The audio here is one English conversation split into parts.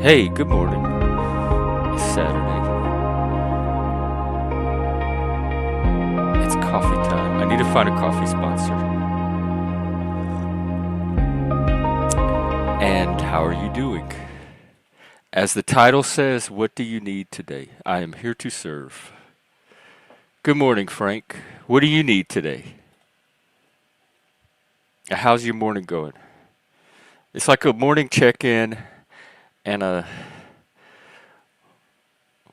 Hey, good morning. It's Saturday. It's coffee time. I need to find a coffee sponsor. And how are you doing? As the title says, what do you need today? I am here to serve. Good morning, Frank. What do you need today? How's your morning going? It's like a morning check-in and a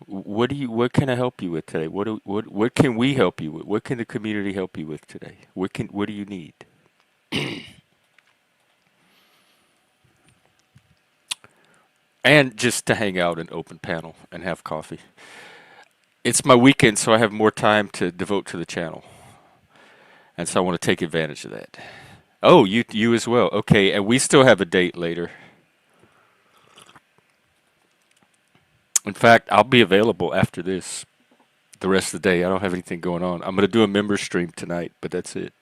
what can I help you with today? What can we help you with? What can the community help you with today? What do you need? And just to hang out and open panel and have coffee. It's my weekend, so I have more time to devote to the channel, and so I want to take advantage of that. Oh, you as well. Okay, and we still have a date later. In fact, I'll be available after this the rest of the day. I don't have anything going on. I'm going to do a member stream tonight, but that's it.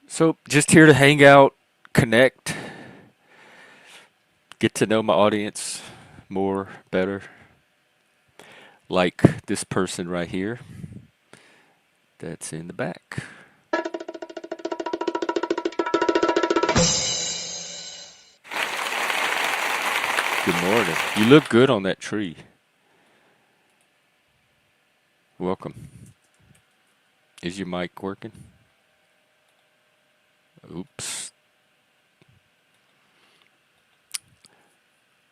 So just here to hang out, connect, get to know my audience more, better. Like this person right here that's in the back. Good morning. You look good on that tree. Welcome. Is your mic working? Oops.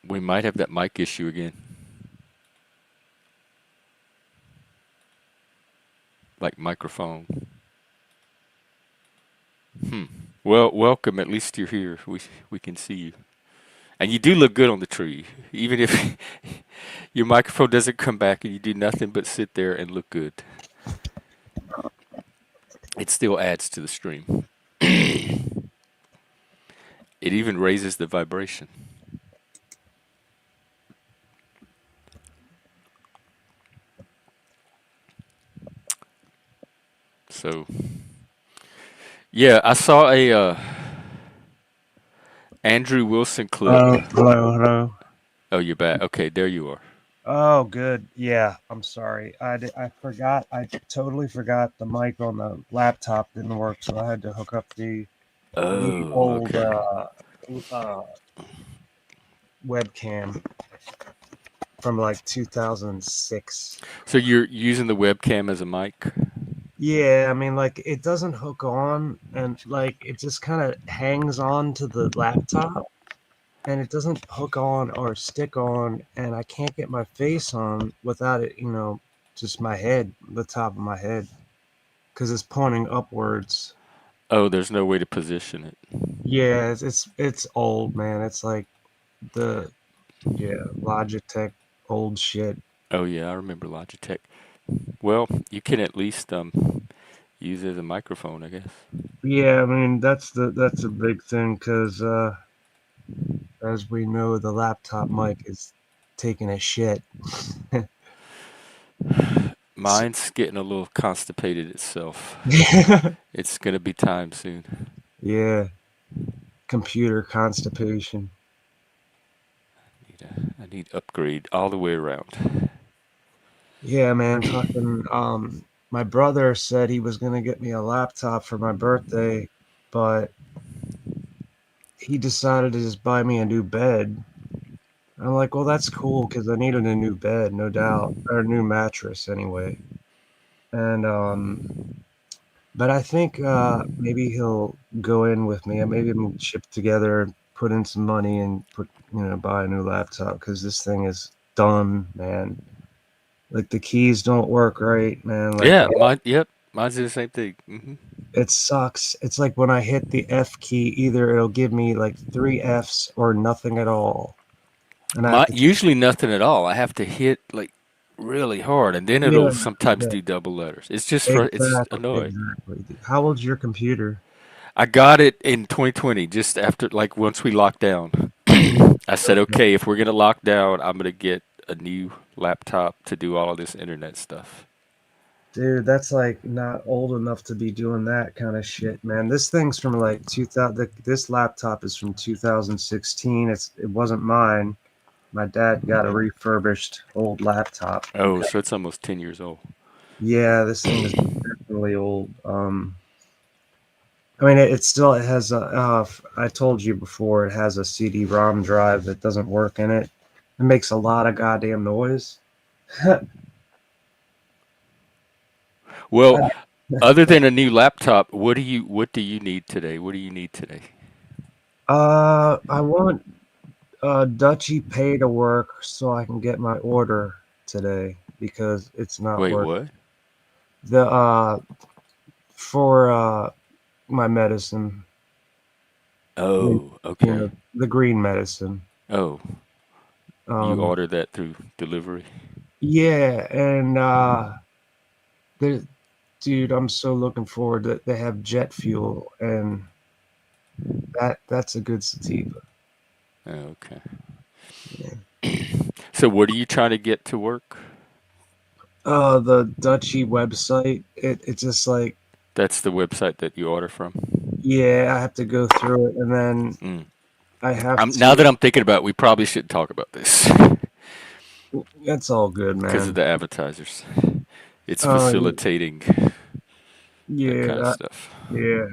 We might have that mic issue again. Like microphone. Well, welcome. At least you're here. We can see you. And you do look good on the tree. Even if your microphone doesn't come back and you do nothing but sit there and look good. It still adds to the stream. It even raises the vibration. So, yeah, I saw a Andrew Wilson clip. Hello. Oh, you're back. Okay, there you are. Oh, good. Yeah, I'm sorry. I forgot. I totally forgot the mic on the laptop didn't work, so I had to hook up the Oh, old okay. uh, webcam from like 2006. So you're using the webcam as a mic? Yeah, I mean, like it doesn't hook on, and like it just kind of hangs on to the laptop, and it doesn't hook on or stick on, and I can't get my face on without it, just my head, the top of my head, because it's pointing upwards. Oh, there's no way to position it. Yeah, it's old, man. It's like the yeah, Logitech old shit. Oh yeah, I remember Logitech. Well, you can at least use it as a microphone, I guess. Yeah, I mean that's a big thing because as we know, the laptop mic is taking a shit. Mine's getting a little constipated itself. It's gonna be time soon. Yeah, computer constipation. I need upgrade all the way around. Yeah, man, fucking my brother said he was gonna get me a laptop for my birthday, but he decided to just buy me a new bed. I'm like, well, that's cool because I needed a new bed, no doubt, or a new mattress anyway. And but I think maybe he'll go in with me, and maybe we'll chip together and put in some money and buy a new laptop because this thing is done, man. Like the keys don't work right, man. Like Yeah, mine. Yep, mine's the same thing. it sucks. It's like when I hit the F key, either it'll give me like three Fs or nothing at all, and I have My to keep. usually nothing at all. I have to hit like really hard, and then it'll Yeah, sometimes yeah, do double letters. It's exactly, annoying. exactly. How old's your computer? I got it in 2020, just after like once we locked down. I said, Okay. okay, if we're gonna lock down, I'm gonna get a new laptop to do all of this internet stuff. Dude, that's like not old enough to be doing that kind of shit, man. This thing's from like 2000. This laptop is from 2016. It wasn't mine. My dad got a refurbished old laptop. Oh, so it's almost 10 years old. Yeah, this thing is definitely old. I mean, it still it has a. I told you before, it has a CD-ROM drive that doesn't work in it. It makes a lot of goddamn noise. Well, other than a new laptop, what do you need today? What do you need today? I want Dutchy Pay to work so I can get my order today because it's not Wait, working. what? The for my medicine, Oh, you okay. know, the green medicine. Oh, you Um, ordered that through delivery? yeah, and the dude, I'm so looking forward that they have jet fuel, and that's a good sativa. Oh, okay. Yeah. So what are you trying to get to work? The Dutchy website, it's just like, That's the website that you order from? yeah, I have to go through it, and then Mm. I have Now that to. I'm thinking about it, we probably shouldn't talk about this That's all good, because of man. the advertisers. It's Oh, facilitating that yeah, kind of stuff. yeah.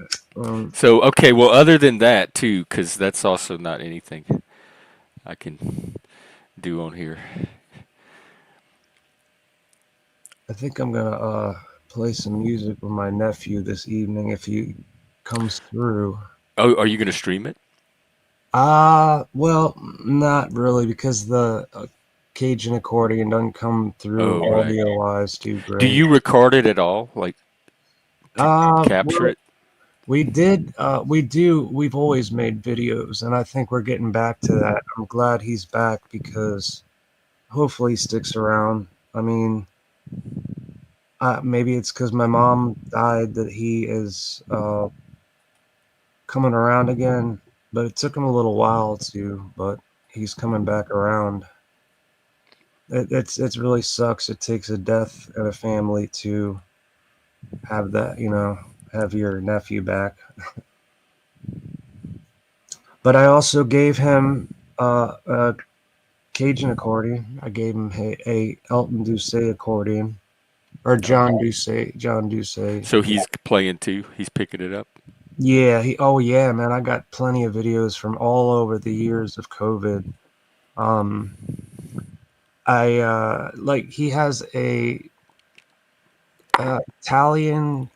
So, okay, well, other than that, too, because that's also not anything I can do on here. I think I'm gonna play some music with my nephew this evening if he comes through. Oh, are you going to stream it? Well, not really because the Cajun accordion doesn't come through Oh, right. audio wise too Do great. you record it at all? Like to capture Well, it? we've always made videos, and I think we're getting back to that. I'm glad he's back because hopefully he sticks around. I mean, maybe it's because my mom died that he is coming around again, but it took him a little while to, but he's coming back around. It's really sucks. It takes a death in a family to have that, have your nephew back. But I also gave him a Cajun accordion. I gave him a Elton Doucet accordion or Oh, John Doucet. John Doucet. so he's playing too. He's picking it up. Yeah, he. Oh yeah, man. I got plenty of videos from all over the years of COVID. Um, I like he has a Italian,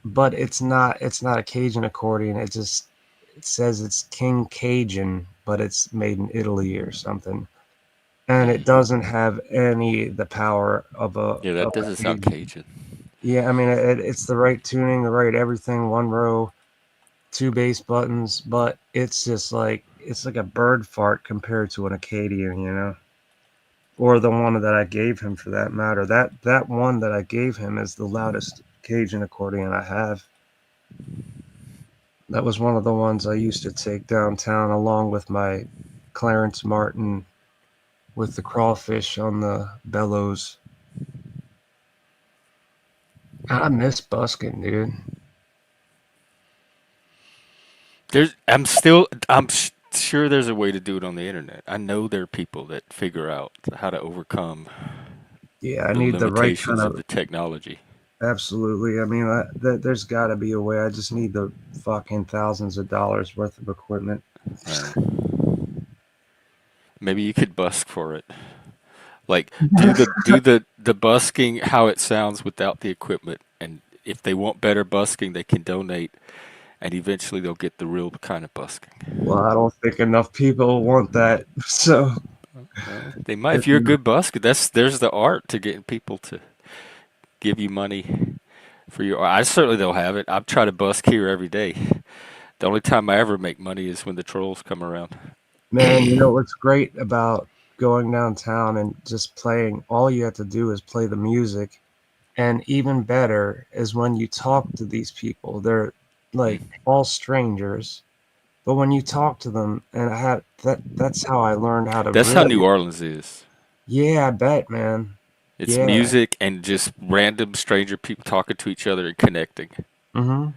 but it's not a Cajun accordion. It says it's King Cajun, but it's made in Italy or something. And it doesn't have any the power of Yeah, a that doesn't sound Cajun. Cajun. Yeah, I mean it's the right tuning, the right everything, one row, two bass buttons, but it's just like it's like a bird fart compared to an Acadian, or the one that I gave him for that matter. That one that I gave him is the loudest Cajun accordion I have. That was one of the ones I used to take downtown along with my Clarence Martin with the crawfish on the bellows. I miss busking, dude. Sure there's a way to do it on the internet. I know there are people that figure out how to overcome Yeah, I the need the right kind limitations of of. the technology. Absolutely. I mean, there's got to be a way. I just need the fucking thousands of dollars worth of equipment. Uh, Maybe you could busk for it. Like do the busking how it sounds without the equipment, and if they want better busking, they can donate, and eventually they'll get the real kind of busking. Well, I don't think enough people want that. So, They might if if you're a you, good busker. There's the art to getting people to give you money for your art. I certainly don't have it. I try to busk here every day. The only time I ever make money is when the trolls come around. man, what's great about going downtown and just playing, all you have to do is play the music. And even better is when you talk to these people. They're like Mm. all strangers, but when you talk to them, and that's how I learned how to That's how really. New Orleans is. Yeah, I bet, man. It's Yeah. music and just random stranger people talking to each other and connecting. Mhm.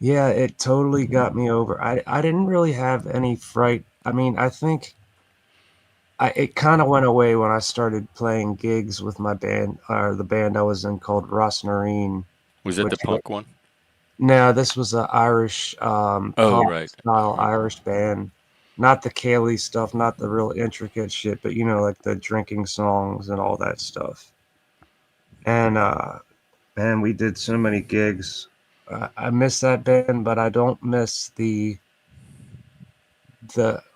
Yeah, it totally got me over. I didn't really have any fright. I mean, I think it kind of went away when I started playing gigs with my band, or the band I was in called Ross Nareen, Was it the which punk one? no, this was a Irish Oh, punk right. style Irish band. Not the Kaylee stuff, not the real intricate shit, but like the drinking songs and all that stuff. And man, we did so many gigs. I miss that band, but I don't miss the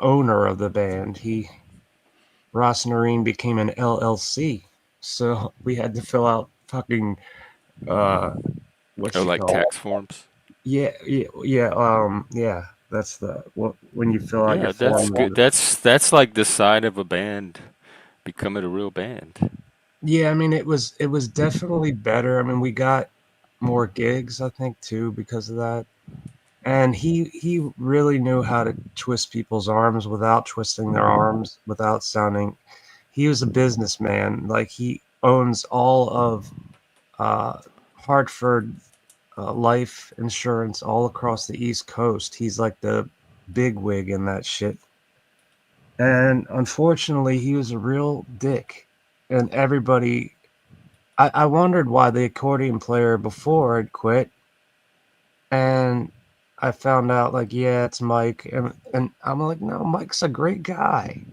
owner of the band. Ross Nareen became an LLC, so we had to fill out fucking uh, what Oh, you like call tax forms. yeah, yeah, yeah, yeah. That's the when you fill out your Yeah, that's form. good. That's like the sign of a band becoming a real band. Yeah, I mean it was definitely better. I mean we got more gigs, I think, too, because of that. And he really knew how to twist people's arms without twisting their arms, without sounding. He was a businessman. Like he owns all of uh, Hartford life insurance all across the East Coast. He's like the bigwig in that shit. And unfortunately, he was a real dick. And everybody, I wondered why the accordion player before had quit. And I found out, like, yeah, it's Mike. And I'm like, no, Mike's a great guy.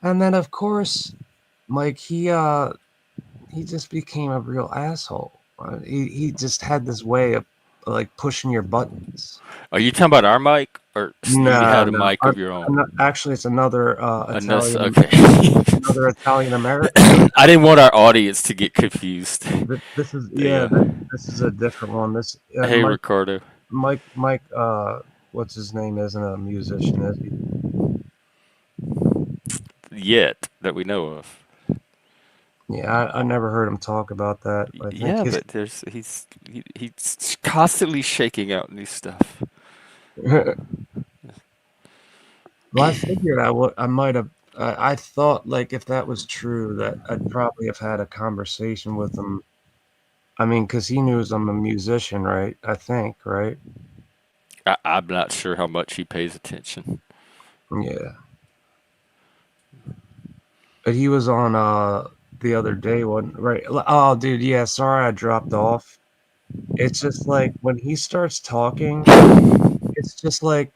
And then, of course, Mike, he just became a real asshole. He just had this way of like pushing your buttons. Are you talking about our mic, or you No, had a no. mic of your I'm own? not, actually, it's another Okay. Another Italian American. I didn't want our audience to get confused. This is Yeah. this is a different one. This Hey, Ricardo. Mike what's his name isn't a musician, is he? Yet that we know of. Yeah, I never heard him talk about that. I think Yeah, his but he's constantly shaking out new stuff. well, I figured I might have I thought like if that was true that I'd probably have had a conversation with him. I mean, because he knows I'm a musician, right? I think, right? I'm not sure how much he pays attention. Yeah. But he was on the other day, one right? Oh, dude, yeah. Sorry, I dropped off. It's just like when he starts talking, it's just like,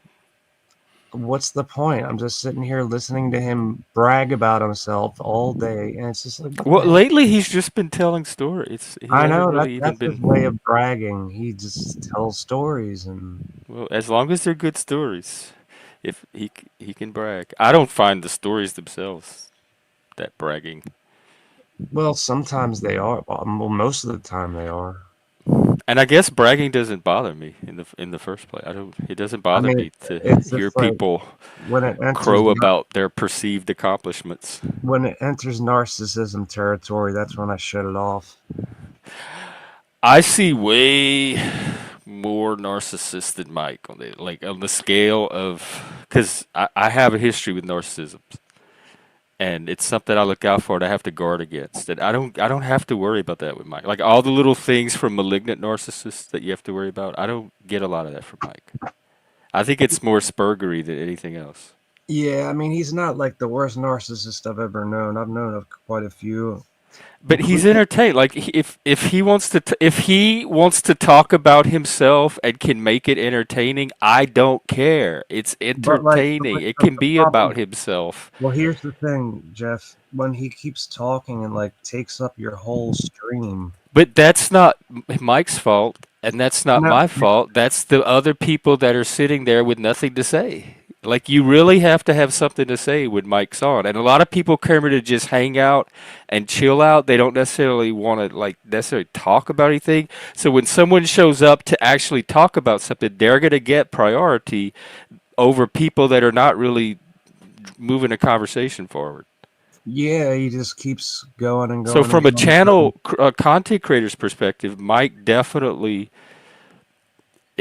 what's the point? I'm just sitting here listening to him brag about himself all day, and it's just like, what the Well, hell? lately he's just been telling stories. He I hasn't know really even that's his way of been. bragging. He just tells stories, and Well, as long as they're good stories, if he can brag. I don't find the stories themselves that bragging. well, sometimes they are. Well, most of the time they are. And I guess bragging doesn't bother me in the first place. I don't. It doesn't I bother mean, me to it's hear just like people when it enters crow about their perceived accomplishments. narcissism territory, that's when I shut it off. I see way more narcissists than Mike on the scale of, because I have a history with narcissism, and it's something I look out for and I have to guard against. And I don't have to worry about that with Mike. Like all the little things from malignant narcissists that you have to worry about, I don't get a lot of that from Mike. I think it's more spurgery than anything else. Yeah, I mean, he's not like the worst narcissist I've ever known. I've known of quite a few, But he's including. entertained. Like if he wants to if he wants to talk about himself and can make it entertaining, I don't care. It's But like, entertaining. It the can be problem. about himself. Well, here's the thing, Jeff. When he keeps talking and like takes up your whole stream. But that's not Mike's fault, and that's not No, my fault. That's the other people that are sitting there with nothing to say. Like you really have to have something to say when Mike's on. And a lot of people come here to just hang out and chill out. They don't necessarily want to like necessarily talk about anything. So when someone shows up to actually talk about something, they're going to get priority over people that are not really moving a conversation forward. yeah, he just keeps going and So going and from a going. channel content creator's perspective, Mike definitely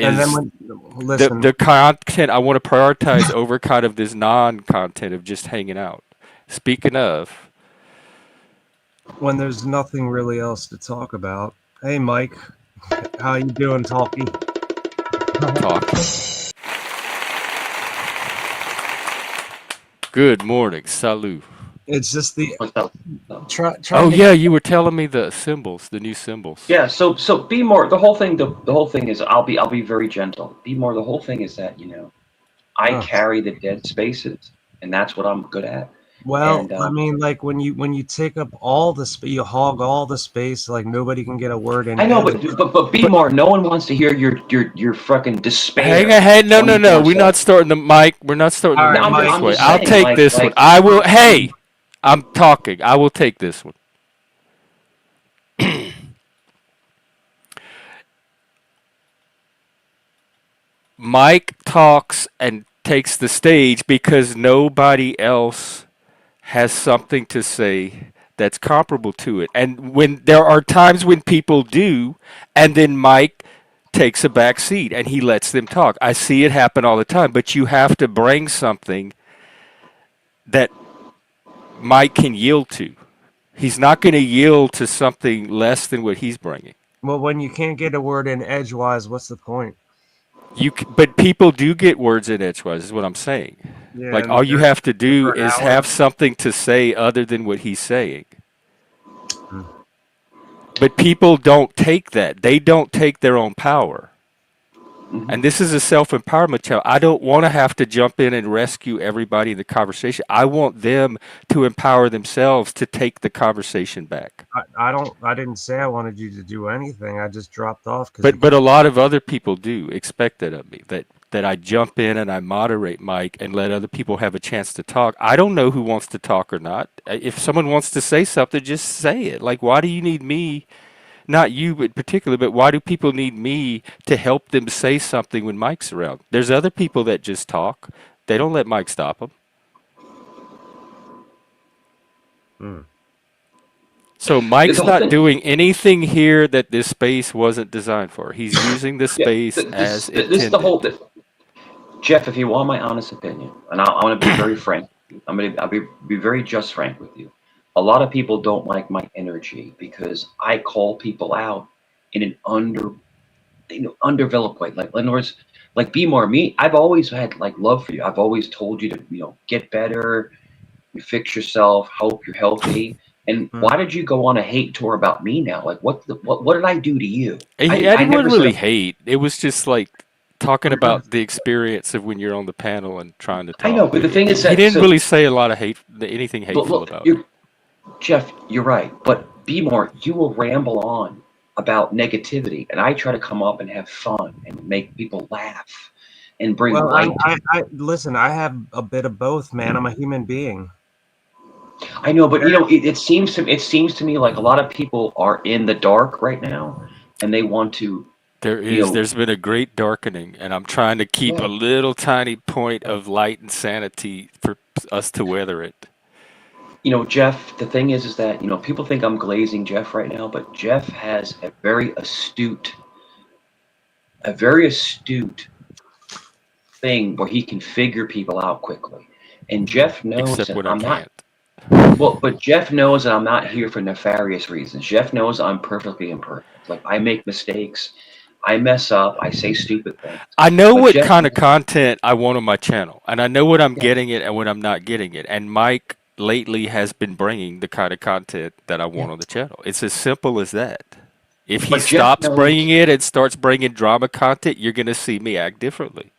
And then is when the listen, the content I want to prioritize over kind of this non-content of just hanging out. Speaking of, when there's nothing really else to talk about. Hey, Mike, how you doing, Talkie? Talkie. Good morning. Salut. It's just the What's up? So, Oh trying to yeah, get. you were telling me the symbols, the new symbols. yeah, so be more. The whole thing is I'll be very gentle. Be more. The whole thing is that I Uh, carry the dead spaces, and that's what I'm good at. well, And I mean, like when you take up all the space, you hog all the space. Like nobody can get a word in I know, edge. but be But more. No one wants to hear your fucking hang despair on, hey, no, no, no. We're not 24/7. starting the mic. We're not starting All the No, right, mic I'm just this Mike. I'm way. just I'll saying, take this one. like I will. Hey, I'm talking. I will take this one. Mike talks and takes the stage because nobody else has something to say that's comparable to it. And when there are times when people do, and then Mike takes a back seat and he lets them talk. I see it happen all the time, but you have to bring something that Mike can yield to. He's not going to yield to something less than what he's bringing. Well, when you can't get a word in edgewise, what's the point? But people do get words in edgewise, is what I'm saying. Yeah, Like and all you have to do for an is hour. have something to say other than what he's saying. Hmm. But people don't take that. They don't take their own power. Mhm. And this is a self empowerment challenge. I don't want to have to jump in and rescue everybody in the conversation. I want them to empower themselves to take the conversation back. I don't. I didn't say I wanted you to do anything. I just dropped off because you. But a lot of other people do expect that of me. That I jump in and I moderate Mike and let other people have a chance to talk. I don't know who wants to talk or not. If someone wants to say something, just say it. Like why do you need me, not you in particular, but why do people need me to help them say something when Mike's around? There's other people that just talk. They don't let Mike stop them. Hmm. So The Mike's whole not thing. doing anything here that this space wasn't designed for. He's using the Yeah, space as this is the intended. whole. Jeff, if you want my honest opinion, and I want to be very frank, I'll be very just frank with you. A lot of people don't like my energy because I call people out in an underdeveloped way. Like in other words, like be more me. I've always had like love for you. I've always told you to get better, you fix yourself, hope you're healthy. And Hmm. why did you go on a hate tour about me now? Like what did I do to you? I I didn't never said. really hate. It was just like talking about the experience of when you're on the panel and trying to I know, talk. but the thing is He that didn't so really say a lot of anything but hateful look, about it. you Jeff, you're right. But be more, you will ramble on about negativity, and I try to come up and have fun and make people laugh and bring Well, light to. I listen. I have a bit of both, man. I'm a human being. I know, but it seems to me like a lot of people are in the dark right now, and they want to, you know, There's been a great darkening, and I'm trying to keep a yeah, little tiny point of light and sanity for us to weather it. Jeff. The thing is that people think I'm glazing Jeff right now, but Jeff has a very astute thing where he can figure people out quickly. And Jeff knows Except that when I I'm not, can't. but Jeff knows that I'm not here for nefarious reasons. Jeff knows I'm perfectly imperfect. Like I make mistakes, I mess up, I say stupid things. I know But what Jeff, kind of content I want on my channel, and I know when I'm yeah, getting it and when I'm not getting it. And Mike lately has been bringing the kind of content that I yeah. want on the channel. It's as simple as that. If he But Jeff stops bringing knows, it and starts bringing drama content, you're going to see me act differently.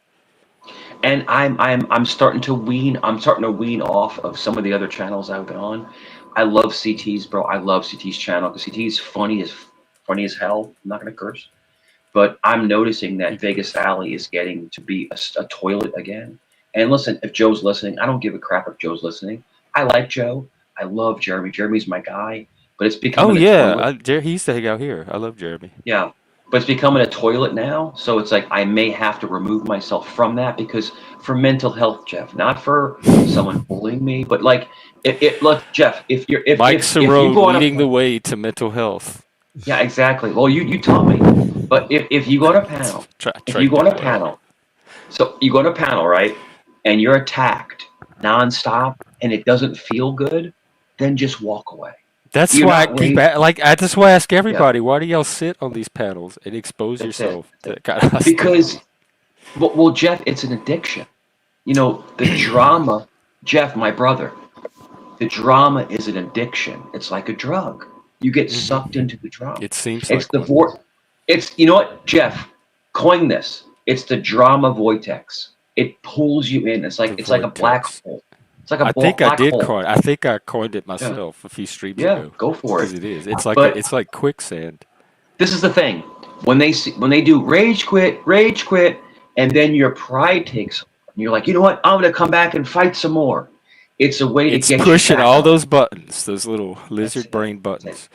and I'm starting to wean off of some of the other channels I've been on. I love CT's, bro. I love CT's channel because CT is funny as hell. I'm not gonna curse. But I'm noticing You that can Vegas curse. Alley is getting to be a toilet again. And listen, if Joe's listening, I don't give a crap if Joe's listening. I like Joe. I love Jeremy. Jeremy's my guy. But it's Oh becoming a yeah, toilet. He used to hang out here. I love Jeremy. Yeah. But it's becoming a toilet now. So it's like I may have to remove myself from that because for mental health, Jeff, not for someone bullying me, but like if look, Jeff, if you're Mike if you Cerrone go on a leading the way to mental health. yeah, exactly. Well, you taught me. But if you go on a panel, if Try to you go do on it a well. panel So you go on a panel, right? And you're attacked nonstop and it doesn't feel good, then just walk away. That's You're why I not keep raised. that's why I ask Yeah, everybody, why do y'all sit on these panels and expose that's it. yourself to That's that kind of it. hostility? Because, well, Jeff, it's an addiction. The drama, Jeff, my brother, the drama is an addiction. It's like a drug. You get sucked Hmm. into the drama. It seems It's like the one. vor. It's you know what, Jeff, coin this. It's the drama vortex. It pulls you in. It's like The it's like a black vortex. hole. It's like a I think I black did hole. coin. I think I coined it Yeah, myself a few streams yeah, ago. go for Because it. it is. But It's like quicksand. this is the thing. When they do rage quit, and then your pride takes over, and you're like, you know what? I'm gonna come back and fight some more. It's a way to It's get you pushing back all on. those buttons, those little That's lizard it. brain That's it. buttons.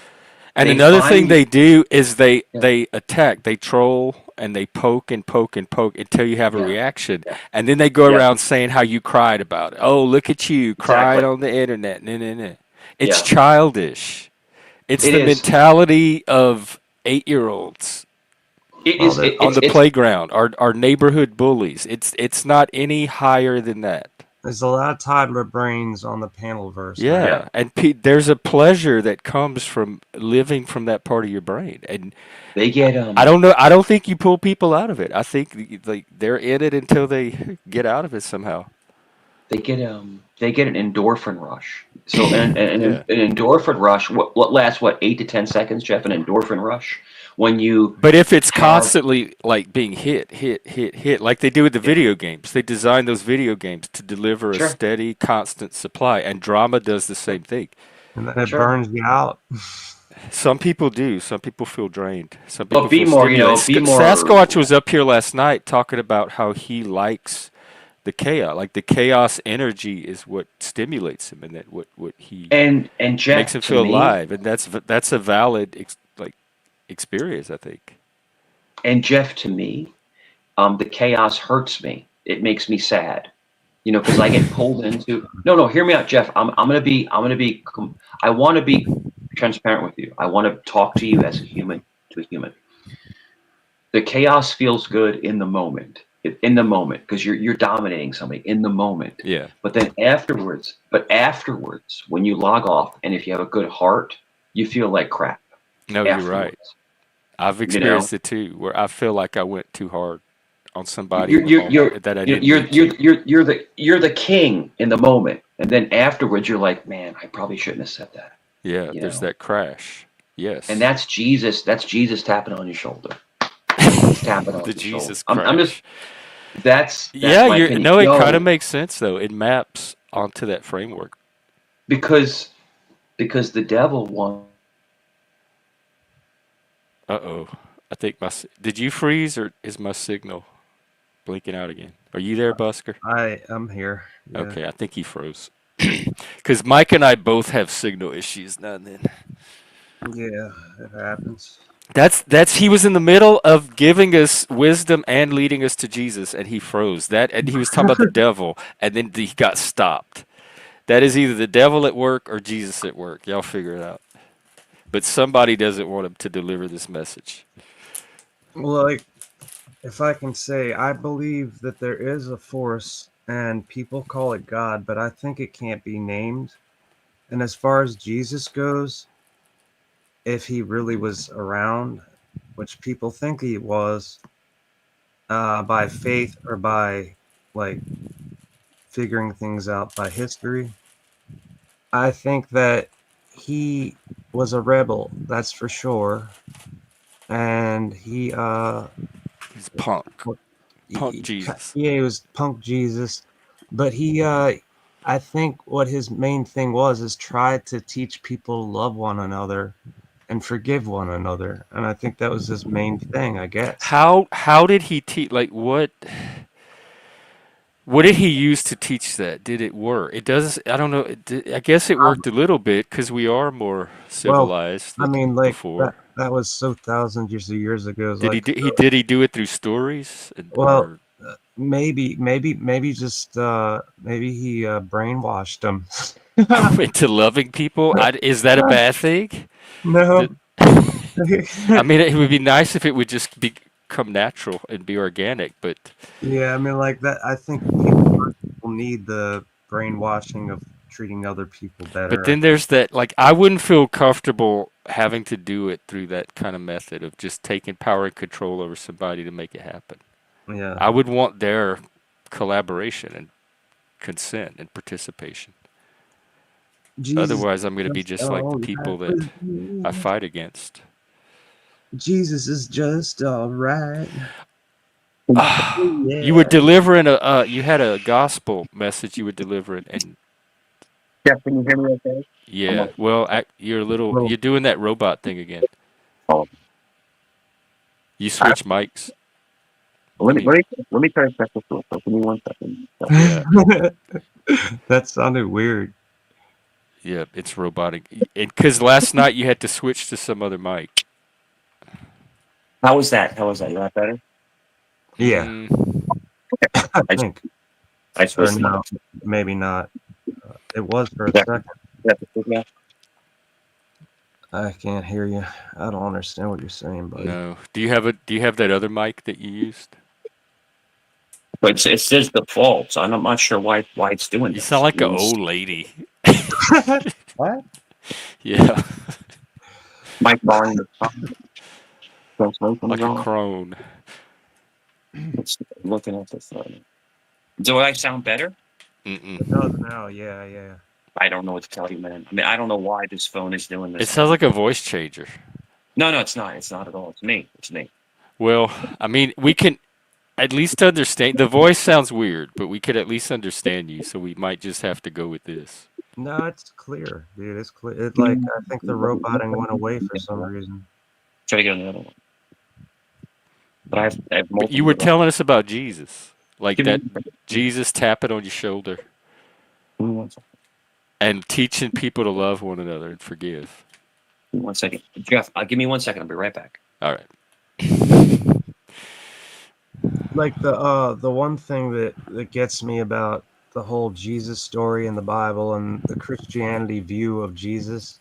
And They another thing find they do is yeah, they attack, they troll, and they poke and poke and poke until you have a yeah, reaction, yeah, and then they go yeah, around saying how you cried about it. Oh, look at you crying exactly. on the internet. Nah, nah, nah. It's Yeah, childish. It's it the is. mentality of 8-year-olds It Well, is. there, on the playground, our neighborhood bullies. It's not any higher than that. there's a lot of toddler brains on the panel verse, man. Yeah, Yeah, and there's a pleasure that comes from living from that part of your brain, and they get I don't know. I don't think you pull people out of it. I think like they're in it until they get out of it somehow. they get an endorphin rush. So an Yeah. endorphin rush. What lasts 8 to 10 seconds, Jeff? An endorphin rush when you But if it's have constantly like being hit, like they do with the yeah, video games, they design those video games to deliver a sure, steady, constant supply, and drama does the sure, same thing. And then it sure. burns you out. Some people do. Some people feel drained. Some people But be feel more, stimulated. be Sasquatch more, was up here last night talking about how he likes the chaos. Like the chaos energy is what stimulates him, and that what he and makes Jeff him to feel me, alive, and that's a valid experience, I think. and Jeff to me, the chaos hurts me. It makes me sad. Because I get pulled into. No, no, hear me out, Jeff. I want to be transparent with you. I want to talk to you as a human to a human. The chaos feels good in the moment. In the moment, because you're dominating somebody in the moment. Yeah. But afterwards, when you log off, and if you have a good heart, you feel like crap No, you're right. afterwards. I've You know, experienced it too, where I feel like I went too hard on somebody you're in the you're moment you're that I you're didn't you're need you're to. you're, you're the king in the moment, and then afterwards, you're like, man, I probably shouldn't have said that. Yeah, You there's know, that crash. and Yes. that's Jesus. That's Jesus tapping on your shoulder. He's tapping on The your shoulder. Jesus I'm just. crash. That's Yeah, my you're opinion. no, it kind of Yo, makes sense though. It maps onto that framework. because the devil wants. Uh-oh. I think did you freeze or is my signal blinking out again? Are you there, Busker? I'm here. Yeah. Okay, I think he froze. Because Mike and I both have signal issues now and then. Yeah, it happens. That's he was in the middle of giving us wisdom and leading us to Jesus, and he froze. That and he was talking about the devil, and then he got stopped. That is either the devil at work or Jesus at work. Y'all figure it out. But somebody doesn't want him to deliver this message. Well, like, if I can say, I believe that there is a force and people call it God, but I think it can't be named. And as far as Jesus goes, if he really was around, which people think he was, by faith or by like figuring things out by history, I think that he was a rebel, that's for sure. And He's punk, punk he, Jesus. yeah, he was punk Jesus, but I think what his main thing was is try to teach people to love one another and forgive one another. And I think that was his main thing, I guess. How did he teach? Like what did he use to teach that? Did it work? It does. I don't know. I guess it Um, worked a little bit because we are more well, civilized I than mean, like before. that was so thousands of years ago. It's like, Did he do it through stories well, or maybe just maybe he brainwashed them. into loving people? Is that a bad thing? No. That- I mean, it would be nice if it would just become natural and be organic, but Yeah, I mean, like that. I think people need the brainwashing of treating other people But better. then there's that, like, I wouldn't feel comfortable having to do it through that kind of method of just taking power and control over somebody to make it happen. Yeah. I would want their collaboration and consent and participation. Jesus Otherwise, I'm going to be is just like the all right people that with I me. fight against. Jesus is just all right. You were Yeah. delivering you had a gospel message you were delivering, and Yeah, can you hear me okay? I'm yeah, like, well, you're Well, doing that robot thing again. oh, You I, switch mics. let I me mean, let me let me try to check this real quick. Give me 1 second. So, yeah, that sounded weird. yeah, it's robotic. Because last night you had to switch to some other mic. how was that? How was that? You like better? Yeah, Mm, I I think. I Or switched my. no, maybe not. It was for a Yeah, second. yeah. I can't hear you. I don't understand what you're saying, buddy. no. Do you have that other mic that you used? But it says default, so I'm not sure why it's doing You sound this. like an old lady. What? Yeah, Mic volume is fine. Translation is like a on. crone. Looking at this. Do I sound better? It does Mm-mm. now. Yeah, yeah. I don't know what to tell you, man. I mean, I don't know why this phone is doing It this to sounds me. like a voice changer. No, no, it's not. It's not at all. It's me. It's me. Well, I mean, we can at least understand. The voice sounds weird, but we could at least understand you, so we might just have to go with this. No, it's clear, dude. It's clear. It like I think the roboting went away for some reason. Try to get on the other one. But I have But you multiple were devices. telling us about Jesus, like Give me that one second. Jesus tapping on your shoulder Give me 1 second. and teaching people to love one another and forgive. Give me 1 second. Jeff, give me 1 second. I'll be right back. All right. Like the one thing that gets me about the whole Jesus story in the Bible and the Christianity view of Jesus,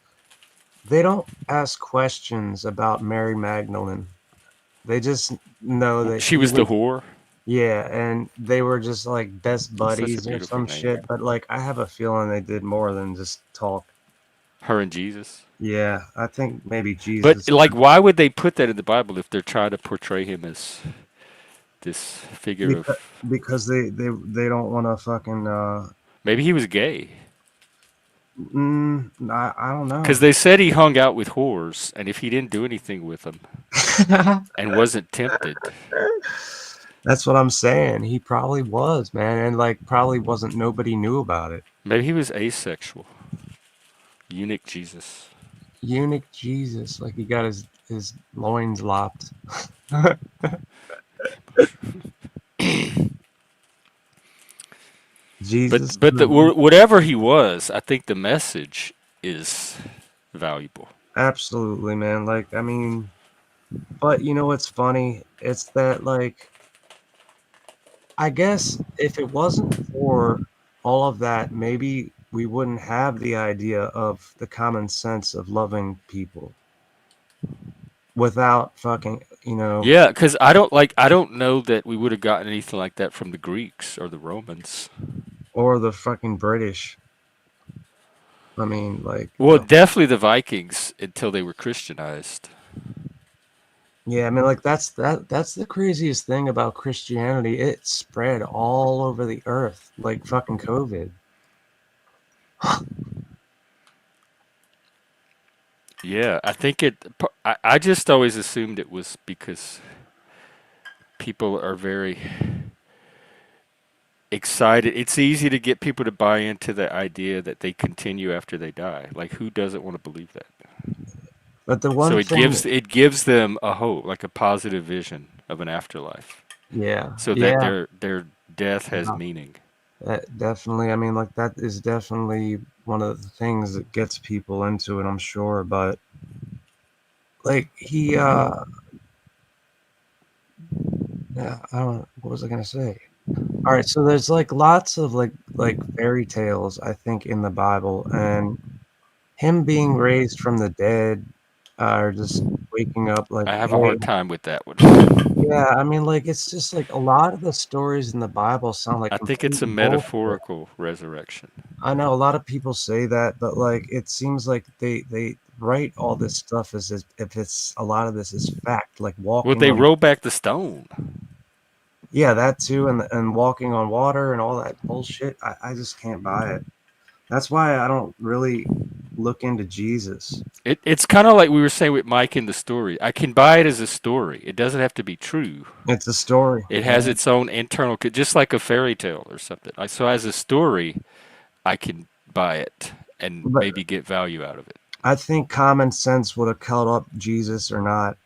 they don't ask questions about Mary Magdalene. They just know that She he was the was, whore. yeah, and they were just like best That's such a buddies or beautiful some name. shit. But like, I have a feeling they did more than just talk. Her and Jesus. Yeah, I think maybe But Jesus, like, why would they put that in the Bible if they're trying to portray him as this figure of? because they don't want to fucking Maybe he was gay. I don't Because know. they said he hung out with whores, and if he didn't do anything with them and wasn't tempted, That's what I'm saying. He probably was, man, and like probably wasn't nobody knew about it. maybe he was asexual. Eunuch Jesus. Eunuch Jesus, like he got his loins lopped. Jesus, Whatever he was, I think the message is valuable. absolutely, man. Like I mean, but you know what's funny? It's that like I guess if it wasn't for all of that, maybe we wouldn't have the idea of the common sense of loving people without fucking, Yeah, because I don't know that we would have gotten anything like that from the Greeks or the Romans. or the fucking British. I mean, like, Well, definitely the Vikings until they were Christianized. yeah, I mean, like that's the craziest thing about Christianity. It spread all over the earth, like fucking COVID. Yeah, I think I just always assumed it was because people are very excited. It's easy to get people to buy into the idea that they continue after they die. Like, who doesn't want to believe that? But the So one thing, it gives them a hope, like a positive vision of an afterlife, yeah, so that yeah, their death has yeah, meaning. that definitely. I mean, like that is definitely one of the things that gets people into it. I'm sure, but like yeah, I don't. What was I gonna say? All right, so there's like lots of like fairy tales, I think, in the Bible, and him being raised from the dead. are just waking up like, I have a hey, hard time with that one. yeah, I mean, like, it's just like a lot of the stories in the Bible sound like I think it's complete a bullshit. metaphorical resurrection. I know a lot of people say that, but like, it seems like they write all this stuff as if it's a lot of this is fact, like Well, walking they on, roll back the stone. yeah, that too, and walking on water and all that bullshit. I just can't buy it. That's why I don't really look into Jesus. It's kind of like we were saying with Mike in the story. I can buy it as a story. It doesn't have to be true. It's a story. It has Yeah. its own internal, just like a fairy tale or something. So as a story, I can buy it and But maybe get value out of it. I think common sense would have caught up Jesus or not.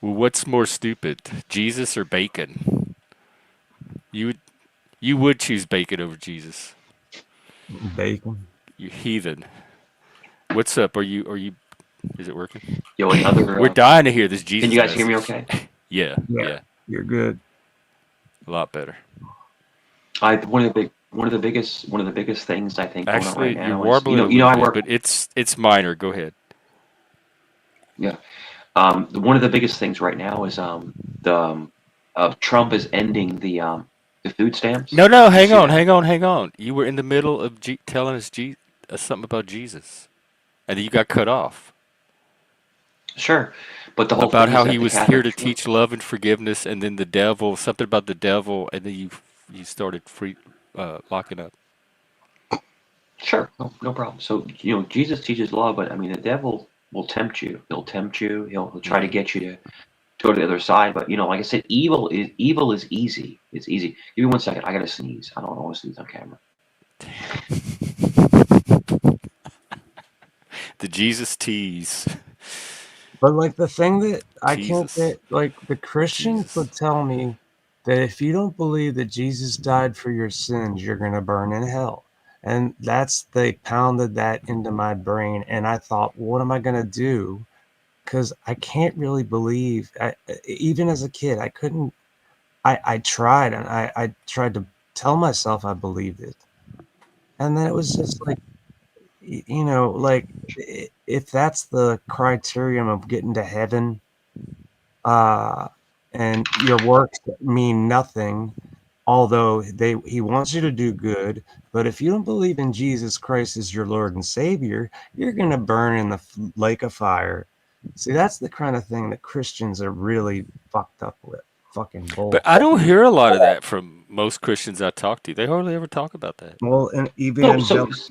Well, what's more stupid, Jesus or bacon? You would you would choose bacon over Jesus. Bacon. You heathen. What's up? Are you? Is it working? Yo, another. We're dying to hear this Can you Jesus guys hear me? message. Okay. Yeah, Yeah, yeah, you're good. a lot better. I one of the biggest things I think going on right Actually, you're now is warbling a you know little I bit, work. but it's minor. Go ahead. Yeah. One of the biggest things right now is the Trump is ending the food stamps. No, no, Did you hang see on, that? hang on, hang on. You were in the middle of telling us something about Jesus, and then you got cut off Sure, but the whole about thing is how he that the was here Catholic to Church. teach love and forgiveness, and then the devil, something about the devil, and then you started locking up. Sure, no problem. So Jesus teaches love, but I mean the devil will tempt you. He'll tempt you. He'll try to Hmm. get you to go to the other side. But like I said, evil is easy. It's easy. Give me 1 second. I gotta sneeze. I don't want to sneeze on camera. The Jesus tease. But like the thing that I can't Jesus. get, like the Christians Jesus. would tell me that if you don't believe that Jesus died for your sins, you're gonna burn in hell. And they pounded that into my brain, and I thought, what am I gonna do? Because I can't really believe. Even as a kid, I couldn't. I tried, and I tried to tell myself I believed it, and then it was just like, like if that's the criterion of getting to heaven, uh, and your works mean nothing, although he wants you to do good. But if you don't believe in Jesus Christ as your Lord and Savior, you're going to burn in the lake of fire. See, that's the kind of thing that Christians are really fucked up with. Fucking But I bullshit. don't hear a lot of that from most Christians I talk to. They hardly ever talk about that. Well, and So so evangelicals.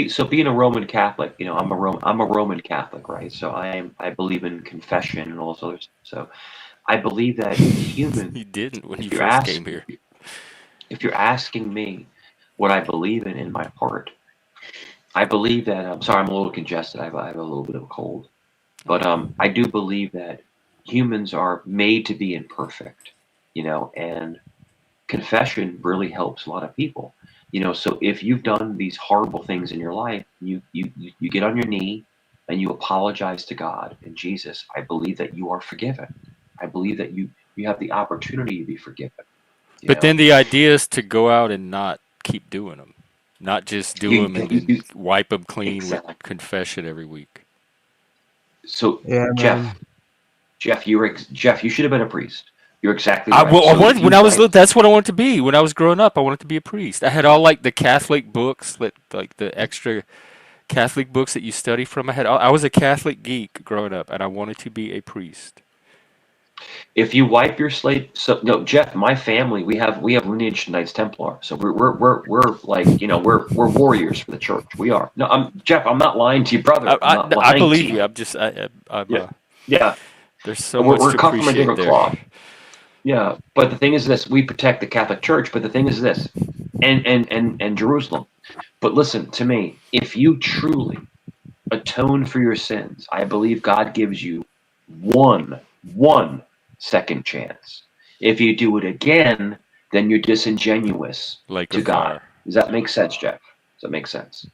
so being a Roman Catholic, I'm a Roman Catholic, right? So I believe in confession and all this other stuff. So I believe that You human, didn't when you if you're first ask came here. if you're asking me what I believe in my heart, I believe that. I'm sorry, I'm a little congested. I have a little bit of a cold, but I do believe that humans are made to be imperfect, and confession really helps a lot of people. So if you've done these horrible things in your life, you get on your knee and you apologize to God and Jesus. I believe that you are forgiven. I believe that you have the opportunity to be forgiven. You But then know, the idea is to go out and not keep doing them, not just do you, them and you, then you wipe them clean with exactly. confession every week. So Yeah, Jeff, man. Jeff, you should have been a priest. You're exactly I right. well, I So if wanted when you I was wipe, little. That's what I wanted to be. When I was growing up, I wanted to be a priest. I had all like the Catholic books, like the extra Catholic books that you study from. I was a Catholic geek growing up, and I wanted to be a priest. if you wipe your slate, so no, Jeff, my family, we have lineage Knights Templar, so we're like we're warriors for the church. We are. No, Jeff. I'm not lying to you, brother. I'm not I lying to believe you. you. I'm Yeah, yeah. there's so And we're much we're to cut from a appreciate different there. cloth. Yeah, but the thing is this: we protect the Catholic Church. But the thing is this, and Jerusalem. But listen to me: if you truly atone for your sins, I believe God gives you one second chance. If you do it again, then you're disingenuous Lake to of God. fire. Does that make sense, Jeff? Does that make sense?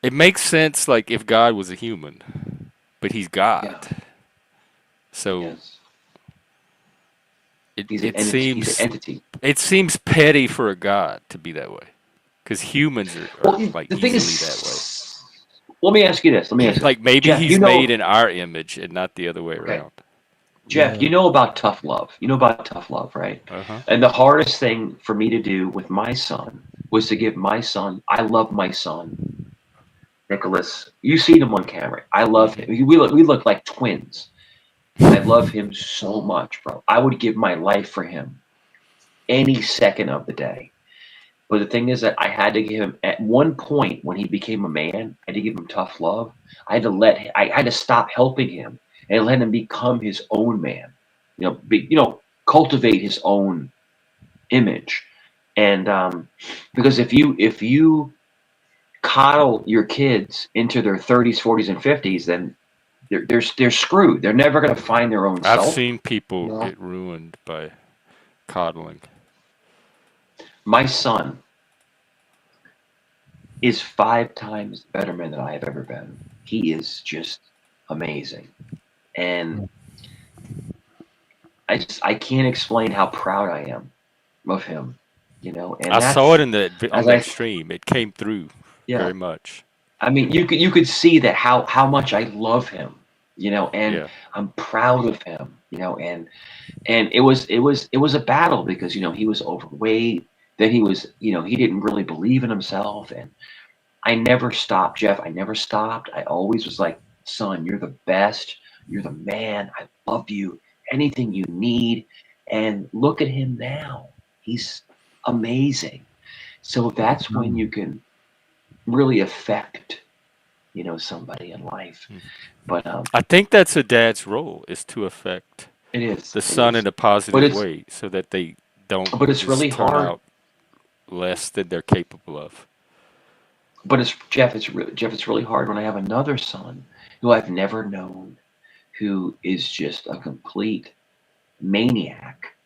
It makes sense, like if God was a human, but He's God. Yeah. So Yes. It He's an it entity. He's an seems entity. it seems petty for a god to be that way, because humans Well, are like the thing easily that way. is, let me ask you this. Let me ask you this. Like maybe Jeff, you he's made know, in our image and not the other way okay, around. Jeff, Yeah. you know about tough love. You know about tough love, right? Uh huh. And the hardest thing for me to do with my son was to give my son, I love my son, Nicholas. You see him on camera. I love him. Hmm. We look like twins. I love him so much, bro. I would give my life for him any second of the day. But the thing is that I had to give him at one point when he became a man. I had to give him tough love. I had to stop helping him and let him become his own man. Cultivate his own image. And because if you coddle your kids into their 30s, 40s, and 50s, then they're screwed. They're never going to find their own I've self. seen people You know? get ruined by coddling. My son is 5 times the better man than I have ever been. He is just amazing. And I can't explain how proud I am of him, and I saw it that's in the on as that I stream. It came through yeah. very much. I mean, you could see that how much I love him, and Yeah. I'm proud of him, and it was a battle because he was overweight, then he didn't really believe in himself, and I never stopped, Jeff. I never stopped. I always was like, son, you're the best. You're the man. I love you. Anything you need. And look at him now. He's amazing. So that's when Mm. you can really affect, somebody in life. Hmm. But I think that's a dad's role, is to affect it is. the It son is. in a But positive it's way, so that they don't but it's really just turn hard. out less than they're capable of. But it's Jeff. Jeff. It's really hard when I have another son who I've never known, who is just a complete maniac.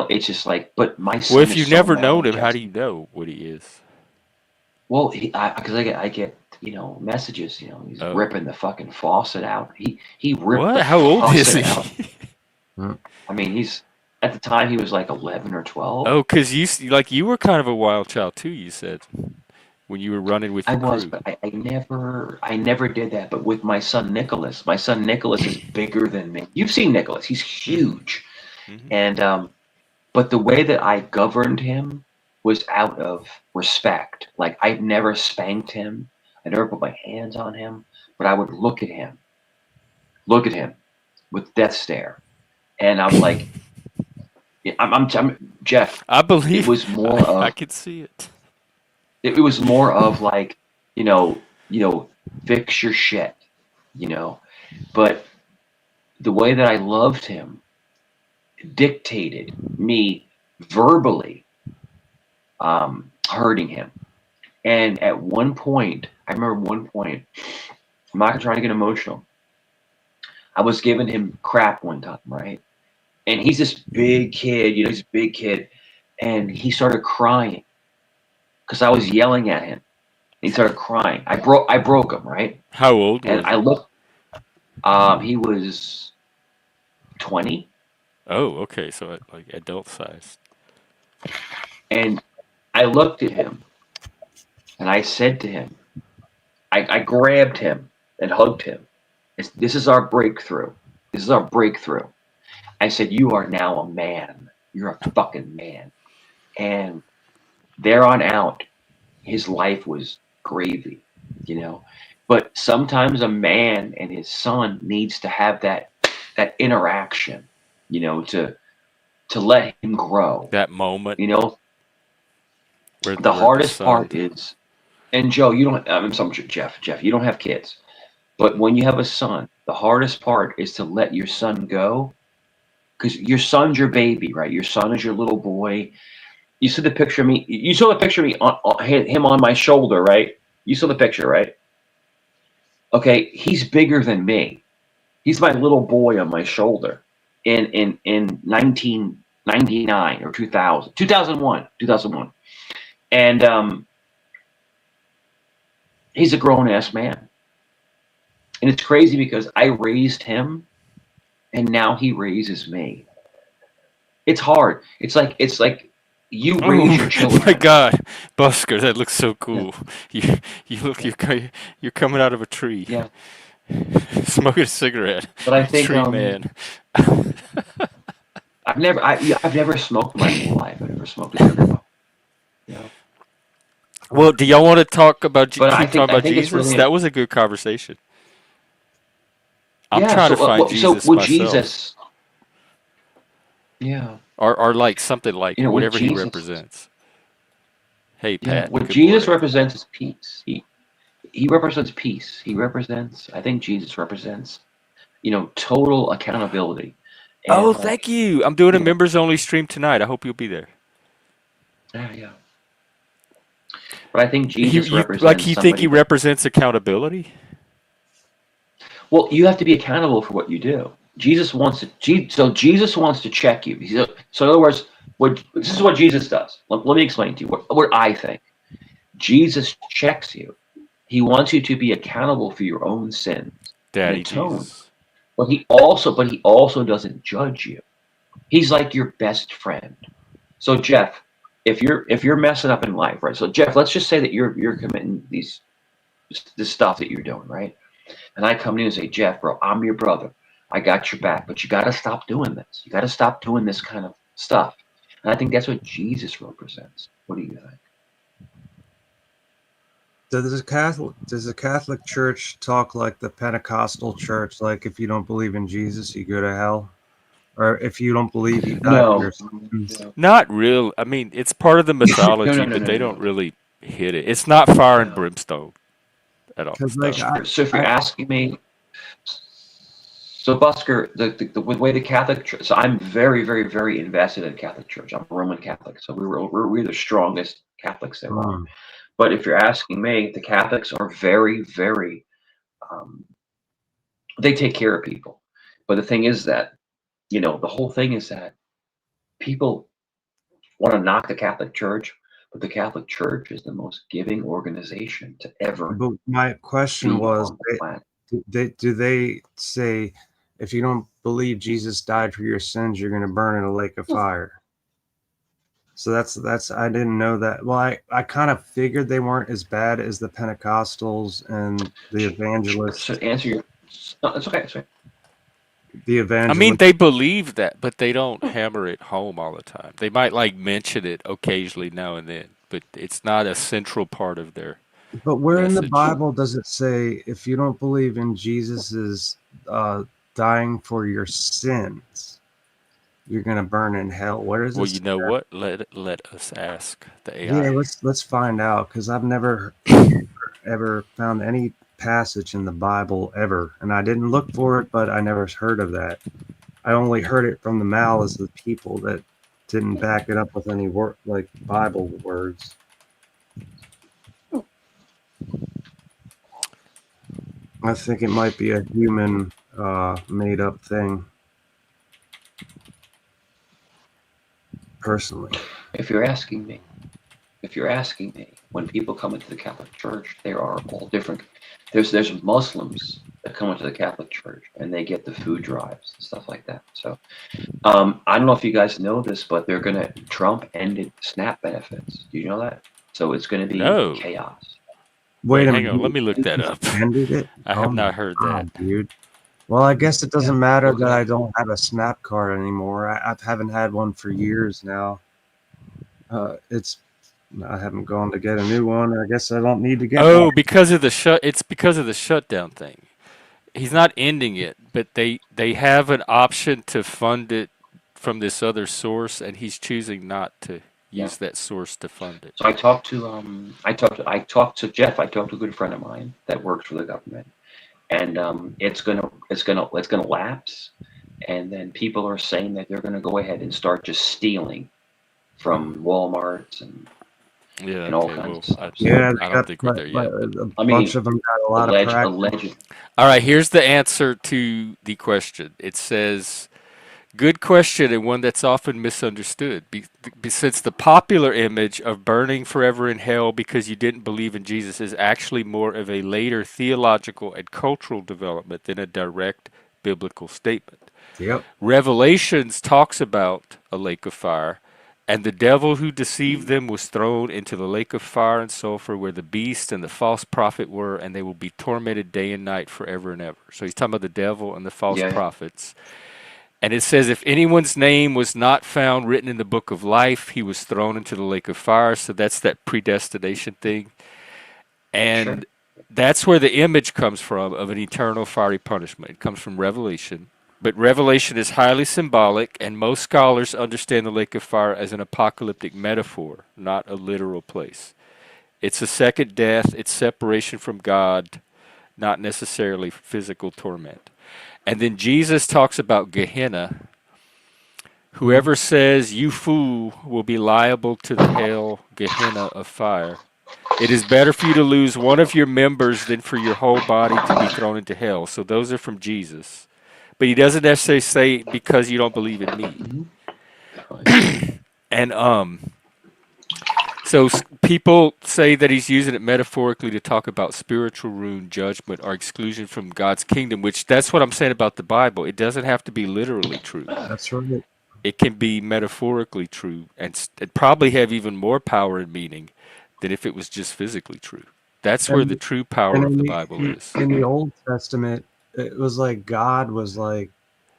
It's just like, but my Well, son if is you've so never known mellow, him, how Jeff. do you know what he is? Well, because I get messages. He's Oh, ripping the fucking faucet out. He ripped the what? How old is faucet he? out. Mm. I mean, he's at the time he was like 11 or 12. Oh, because you were kind of a wild child too. You said when you were running with I your was, crew. but I never did that. But with my son Nicholas is bigger than me. You've seen Nicholas. He's Hmm. huge, Hmm. and but the way that I governed him was out of respect. Like I've never spanked him. I never put my hands on him, but I would look at him with death stare, and I'm like, yeah, Jeff. I It believe. was more I of could see it. like, fix your shit, you know. But the way that I loved him dictated me verbally hurting him. And at one point, I remember one point, I'm not trying to get emotional. I was giving him crap one time, right? And he's this big kid, he's a big kid. And he started crying because I was yelling at him. He started crying. I broke him, right? How old And was I he? looked, he was 20. Oh, okay. So like adult size. And I looked at him and I said to him, I grabbed him and hugged him. This is our breakthrough. This is our breakthrough. I said, you are now a man. You're a fucking man. And there on out, his life was gravy. But sometimes a man and his son needs to have that interaction, to let him grow. That moment You know, where the where the hardest son. part is, and Joe, you don't. I'm sorry, Jeff, you don't have kids, but when you have a son, the hardest part is to let your son go because your son's your baby, right? Your son is your little boy. You see the picture of me. You saw the picture of me on him on my shoulder, right? You saw the picture, right? Okay, he's bigger than me. He's my little boy on my shoulder. In 1999 or 2000, 2001, and he's a grown ass man. And it's crazy because I raised him, and now he raises me. It's hard. It's like you raise Oh your my children. God, Busker, that looks so Yeah, cool. You you look yeah, you're coming out of a tree, yeah. smoking a cigarette, But I think tree man. I've never smoked in my whole life. I never smoked a cigarette. You know. Well, do y'all want to talk about But keep talking I about think it's Jesus? really That was a good conversation. I'm yeah. trying to find So Jesus with myself, Jesus, yeah, or like something like with whatever he Jesus, represents. Hey, yeah, Pat. what Good Jesus morning. represents is peace. He represents peace. He represents. I think Jesus represents total accountability, and Oh, thank you. I'm doing a you know, members only stream tonight. I hope you'll be there. yeah, yeah. But I think He, Jesus you like represents you think he somebody that. represents accountability? Well, you have to be accountable for what you do. So Jesus wants to check you. So in other words, this is what Jesus does. Let me explain to you what I think. Jesus checks you. He wants you to be accountable for your own sins and Daddy atone. Jesus. But he also doesn't judge you. He's like your best friend. So Jeff, if you're messing up in life, right? So Jeff, let's just say that you're committing this stuff that you're doing, right? And I come to you and say, Jeff, bro, I'm your brother. I got your back, but you got to stop doing this. You got to stop doing this kind of stuff. And I think that's what Jesus represents. What do you think? Does the Catholic Church talk like the Pentecostal Church? Like, if you don't believe in Jesus, you go to hell, or if you don't believe he died for No, your sins? no, Not real. I mean, it's part of the no, no, mythology, no, but no, they don't no, really hit it. It's not fire and no. brimstone at all. Because like No. So if you're I asking me, so Busker, the way the Catholic Church, so I'm very, very, very invested in Catholic Church. I'm a Roman Catholic, so we're the strongest Catholics there are. mm, But if you're asking me, the Catholics are very, very, um, they take care of people. But the thing is that, the whole thing is that people want to knock the Catholic Church, but the Catholic Church is the most giving organization to ever but my question be was, on the planet. do they say if you don't believe Jesus died for your sins, you're going to burn in a lake of fire? So that's I didn't know that. Well, I kind of figured they weren't as bad as the Pentecostals and the Sure. So evangelists. to answer your, no, it's okay. It's okay. The I mean, evangelists. they believe that, but they don't hammer it home all the time. They might like mention it occasionally now and then, but it's not a central part of their But where in the message. Bible does it say if you don't believe in Jesus' uh, dying for your sins, you're gonna burn in hell? Where does Well, it you say know that? what? Let us ask the Yeah, AI. let's find out because I've never ever found any passage in the Bible ever, and I didn't look for it, but I never heard of that. I only heard it from the mouths of people that didn't back it up with any word like Bible words. I think it might be a human made up thing, personally. If you're asking me, when people come into the Catholic Church, there are all different. There's Muslims that come into the Catholic Church and they get the food drives and stuff like that. So I don't know if you guys know this, but Trump ended SNAP benefits. Do you know that? So it's gonna be No. chaos. Wait Wait, a hang minute, on. Let me look he that just up. ended it? I Oh have my not heard that. god, dude. Well, I guess it Yeah, doesn't matter look it that I up. don't have a Snap card anymore. I haven't had one for years now. It's I haven't gone to get a new one. I guess I don't need to get one. Oh, because of the shut. It's because of the shutdown thing. He's not ending it, but they have an option to fund it from this other source, and he's choosing not to Yeah. use that source to fund it. So I talked to Jeff. I talked to a good friend of mine that works for the government, and it's gonna lapse, and then people are saying that they're gonna go ahead and start just stealing from Walmarts Yeah. and all Okay. kinds Well, of stuff. So Yeah, they I don't got think we're there yet, but a I bunch mean, of them got a lot of practice. alleged. all right. Here's the answer to the question. It says, "Good question, and one that's often misunderstood. Since the popular image of burning forever in hell because you didn't believe in Jesus is actually more of a later theological and cultural development than a direct biblical statement. Yep. Revelations talks about a lake of fire, and the devil who deceived them was thrown into the lake of fire and sulfur where the beast and the false prophet were, and they will be tormented day and night forever and ever. So he's talking about the devil and the false Yeah. prophets. And it says, if anyone's name was not found written in the book of life, he was thrown into the lake of fire. So that's that predestination thing. Sure. And that's where the image comes from of an eternal fiery punishment. It comes from Revelation. But Revelation is highly symbolic, and most scholars understand the lake of fire as an apocalyptic metaphor, not a literal place. It's a second death, it's separation from God, not necessarily physical torment. And then Jesus talks about Gehenna. Mhm. Whoever says, you fool, will be liable to the hell Gehenna of fire. It is better for you to lose one of your members than for your whole body to be thrown into hell. So those are from Jesus. But he doesn't necessarily say because you don't believe in me. Hmm. Right. And so people say that he's using it metaphorically to talk about spiritual ruin, judgment, or exclusion from God's kingdom, which that's what I'm saying about the Bible. It doesn't have to be literally true. That's right. It can be metaphorically true and it probably have even more power and meaning than if it was just physically true. That's where the And true power and of the Bible is. in the Old Testament, it was like God was like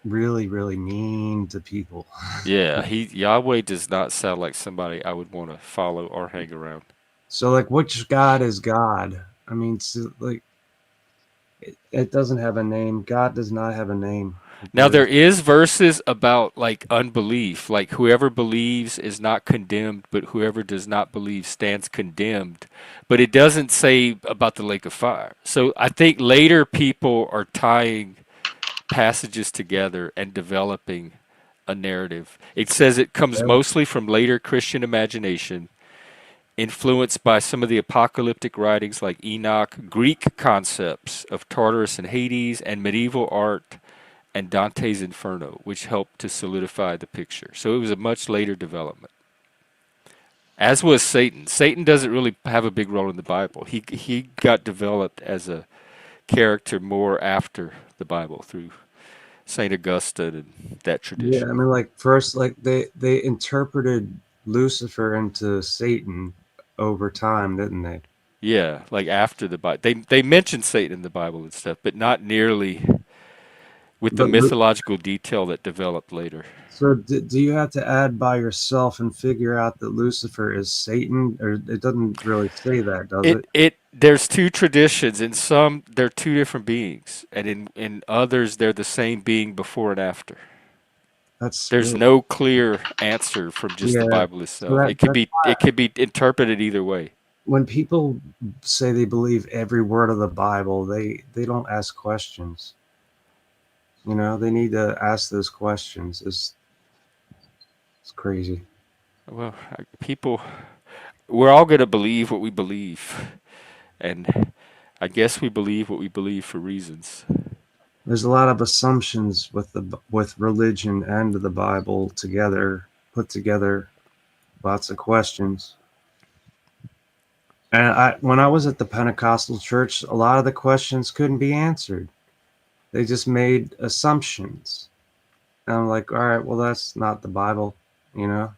really, really mean to people. Yeah, he Yahweh does not sound like somebody I would want to follow or hang around. So like, which God is God? I mean, so, like, it doesn't have a name. God does not have a name. Now there is verses about like unbelief, like whoever believes is not condemned, but whoever does not believe stands condemned. But it doesn't say about the lake of fire. So I think later people are tying passages together and developing a narrative. It says it comes Yeah. mostly from later Christian imagination, influenced by some of the apocalyptic writings like Enoch, Greek concepts of Tartarus and Hades, and medieval art and Dante's Inferno, which helped to solidify the picture. So it was a much later development. As was Satan. Satan doesn't really have a big role in the Bible. He got developed as a character more after the Bible through Saint Augustine and that Yeah, tradition. I mean, like first, like they interpreted Lucifer into Satan over time, didn't they? Yeah, like after the Bible. They mention Satan in the Bible and stuff, but not nearly with the But mythological detail that developed later. so do you have to add by yourself and figure out that Lucifer is Satan, or it doesn't really say that, does it? It there's two traditions. In some they're two different beings, and in others they're the same being before and after. That's There's really, no clear answer from just the yeah. Bible So itself. that that's It could be interpreted either way. when people say they believe every word of the Bible, they don't ask questions. You know, they need to ask those questions. It's crazy. Well, people, we're all going to believe what we believe, and I guess we believe what we believe for reasons. There's a lot of assumptions with religion and the Bible together, put together. Lots of questions. And when I was at the Pentecostal church, a lot of the questions couldn't be answered. They just made assumptions. And I'm like, all right, well, that's not the Bible, you know?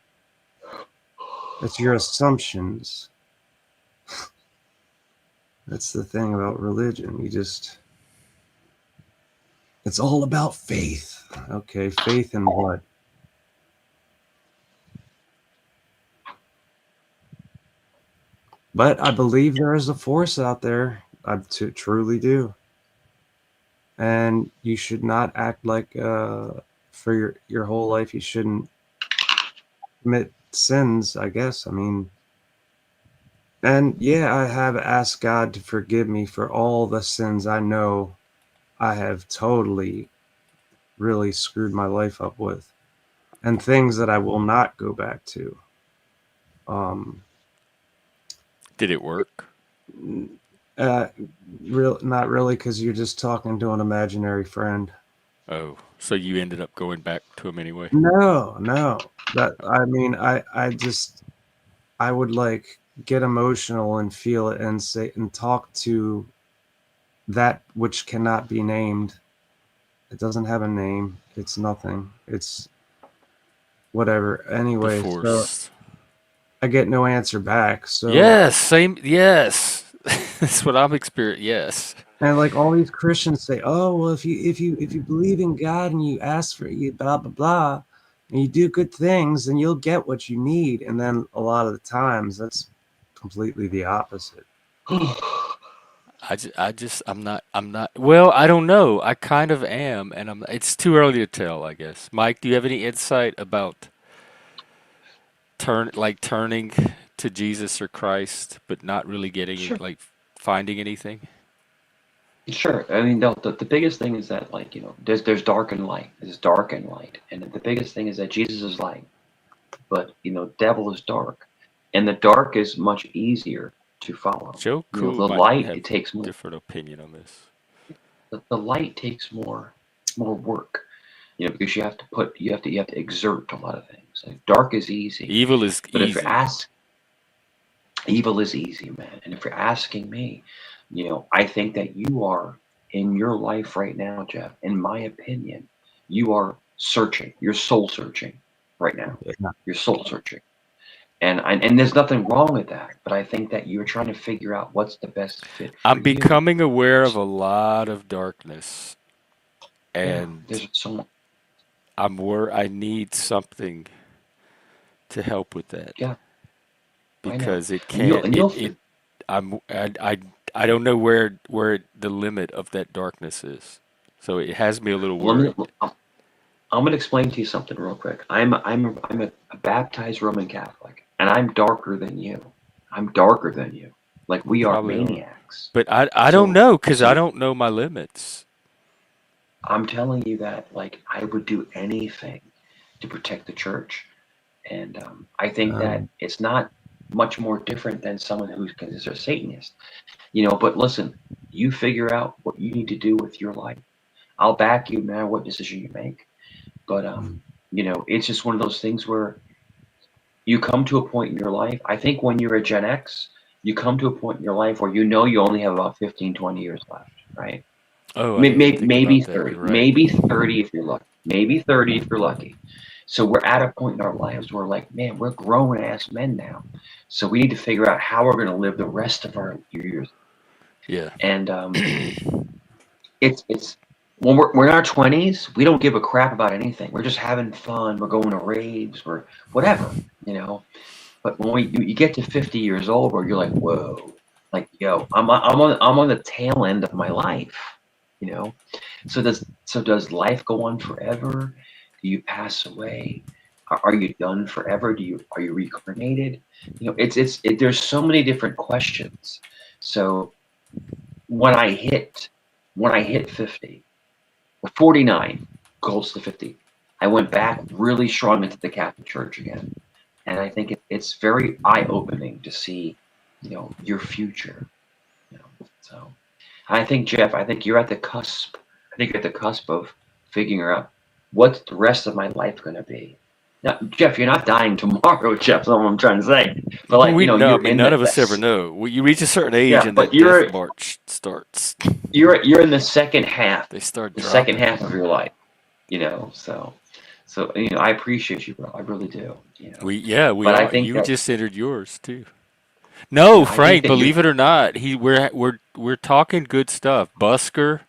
It's your assumptions. That's the thing about religion. It's all about faith. Okay, faith in what? But I believe there is a force out there. I truly do. And you should not act like for your whole life you shouldn't commit sins, I guess. I mean, and yeah, I have asked God to forgive me for all the sins I know I have totally really screwed my life up with, and things that I will not go back to. Um, Did it work? uh, not really, because you're just talking to an imaginary friend. Oh, so you ended up going back to him anyway. No, no. That I mean, I would like get emotional and feel it and say and talk to that which cannot be named. It doesn't have a name. it's nothing. It's whatever. The Anyway, so force. I get no answer back. So, Yes, same. Yes, that's what I'm experiencing. Yes. and like all these Christians say, oh well, if you believe in God and you ask for you blah blah blah, and you do good things, then you'll get what you need. And then a lot of the times that's completely the opposite. I'm not. Well, I don't know. I kind of am, and it's too early to tell, I guess. Mike, do you have any insight about turning to Jesus or Christ, but not really getting it, Sure. like finding anything? Sure. I mean, the biggest thing is that, like, there's dark and light. There's dark and light. And the biggest thing is that Jesus is light, but, devil is dark. And the dark is much easier to follow. Joe Cool The might light, have it takes more. different opinion on this. The light takes more work, because you have to exert a lot of things. Like, dark is easy, Evil is but if you're easy. asked, evil is easy, man. And if you're asking me, I think that you are in your life right now, Jeff. In my opinion, you are searching. You're soul searching right now. Yeah. You're soul searching, and there's nothing wrong with that. But I think that you're trying to figure out what's the best fit for I'm you. becoming aware of a lot of darkness, Yeah, and there's so much. I need something to help with that Yeah, I know. because it And you'll can't. and you'll fi- I'm I don't know where the limit of that darkness is. So it has me a little let me. worried. I'm going to explain to you something real quick. I'm a baptized Roman Catholic, and I'm darker than you. I'm darker than you. Like, We we are probably are. maniacs. But I don't So know because I so don't know my limits. I'm telling you that, like, I would do anything to protect the church, and I think that Um, it's not much more different than someone who's considered a Satanist. But listen, you figure out what you need to do with your life. I'll back you no matter what decision you make. But it's just one of those things where you come to a point in your life. I think when you're a Gen X, you come to a point in your life where you only have about 15, 20 years left, right? Oh, I didn't even Maybe, think maybe about that. 30, You're right. maybe 30 if you're lucky, maybe 30 if you're lucky. So we're at a point in our lives where, like, man, we're grown ass men now. So we need to figure out how we're going to live the rest of our years. Yeah. And it's when we're in our 20s, we don't give a crap about anything. We're just having fun. We're going to raves. We're whatever, you know. But when you get to 50 years old, where you're like, whoa, like, yo, I'm on the tail end of my life, you know. So does life go on forever? Do you pass away? Are you done forever? Are you reincarnated? There's so many different questions. So when I hit when I hit 50, 49, close to 50, I went back really strong into the Catholic Church again. And I think it's very eye-opening to see, your future. So I think, Jeff, I think you're at the cusp. I think you're at the cusp of figuring out what's the rest of my life going to be. Now, Jeff, you're not dying tomorrow, Jeff. That's what I'm trying to say. But, like, We know. I you're mean, in none the of us ever know. You reach a certain age, yeah, and but that death march starts. you're in the second half, They start the second dropping. half of your life. So I appreciate you, bro. I really do. We But I are. think You that just entered yours too. No, I think Frank. that you're Believe it or not, we're talking good stuff. Busker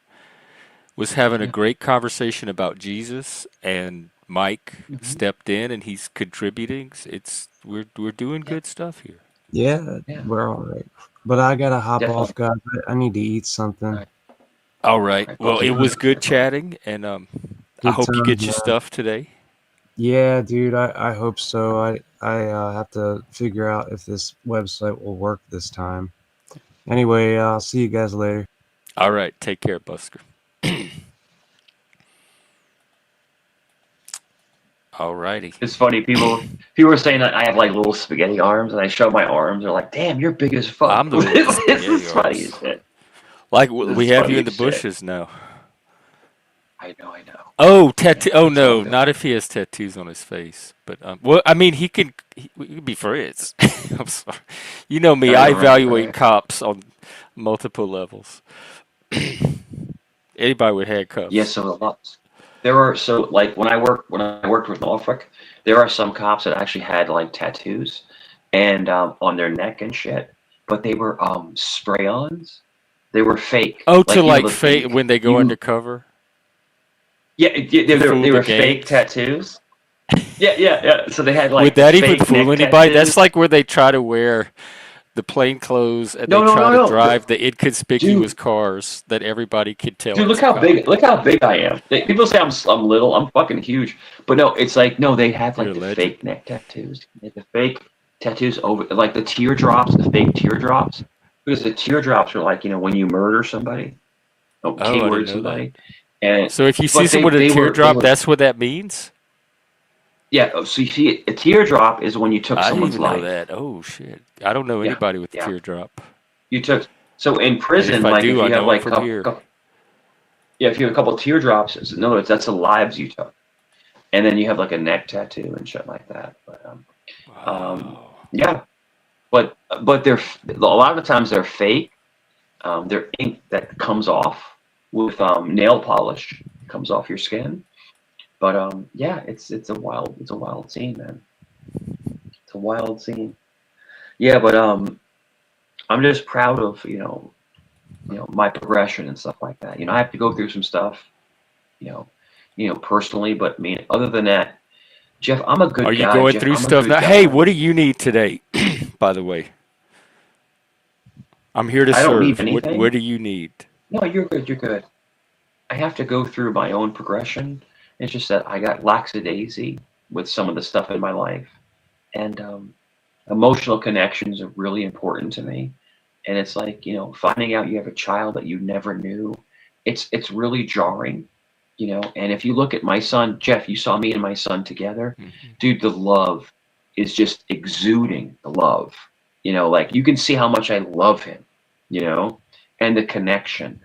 was having a yeah, great conversation about Jesus, and Mike hmm stepped in, and he's contributing. We're doing yeah, good stuff here. yeah, yeah, we're all right. But I gotta hop off, definitely. guys. I need to eat All something. right, All all right. right. Talk Well, to it you was later. good No problem. chatting, and I Good hope you times, get your man. stuff today. Yeah, dude, I hope so. I have to figure out if this website will work this time. Anyway, I'll see you guys later. All right. Take care, Busker. All righty. It's funny. People are saying that I have, like, little spaghetti arms, and I show my arms. They're like, "Damn, you're big as fuck." I'm the one with the This spaghetti is funny arms. as shit. Like This we is have you funny in the as shit. bushes now. I know. Oh, tattoo. Oh It's all no, good. not if he has tattoos on his face. But well, I mean, we could be friends. I'm sorry. You know me. I I know, right? evaluate Right. cops on multiple levels. Anybody with Yeah. handcuffs. So there are so like when I worked with Norfolk, there are some cops that actually had like tattoos and on their neck and shit, but they were spray-ons. They were fake, Oh, to like like the fake fake when they go you. undercover Yeah, to fool they the were fake gangs. tattoos. Yeah, yeah, yeah. So they had Would like the that even fake fool neck anybody? tattoos. That's like where they try to wear the plain clothes and they No, no, try no, to no, drive the inconspicuous dude. cars that everybody can tell Dude, it's a cop. look how big I am. People say I'm little, I'm fucking huge, but no, it's like no, they have You're like a the legend. fake neck tattoos, they have the fake tattoos over like the teardrops, the fake teardrops, because the teardrops are like when you murder somebody, Oh, I didn't keyword know that. somebody, and So if you see but someone with a they teardrop, were that's what that means? yeah. So you see, a teardrop is when you took I didn't someone's even know life. that. Oh shit. I don't know Yeah, anybody with a yeah. teardrop. You took so in And if prison, I like if do, I you have know them like from here. yeah, if you have a couple of teardrops, in other words, that's the lives you took, and then you have like a neck tattoo and shit like that. But Wow. yeah, but they're a lot of the times they're fake. They're ink that comes off with nail polish, comes off your skin. But yeah, it's a wild scene, man. It's a wild scene. Yeah, but I'm just proud of my progression and stuff like that. I have to go through some stuff, you know, personally. But I mean, other than that, Jeff, I'm a Are good you guy. going Jeff, through I'm a stuff good now? Hey, guy. what do you need today? By the way, I'm here to I don't need serve. What anything. do you need? No, you're good. You're good. I have to go through my own progression. It's just that I got lackadaisy with some of the stuff in my life, and emotional connections are really important to me. And it's like finding out you have a child that you never knew. It's really jarring. And if you look at my son, Jeff, you saw me and my son together, Hmm. dude. The love is just exuding. The love, like you can see how much I love him, you know, and the connection.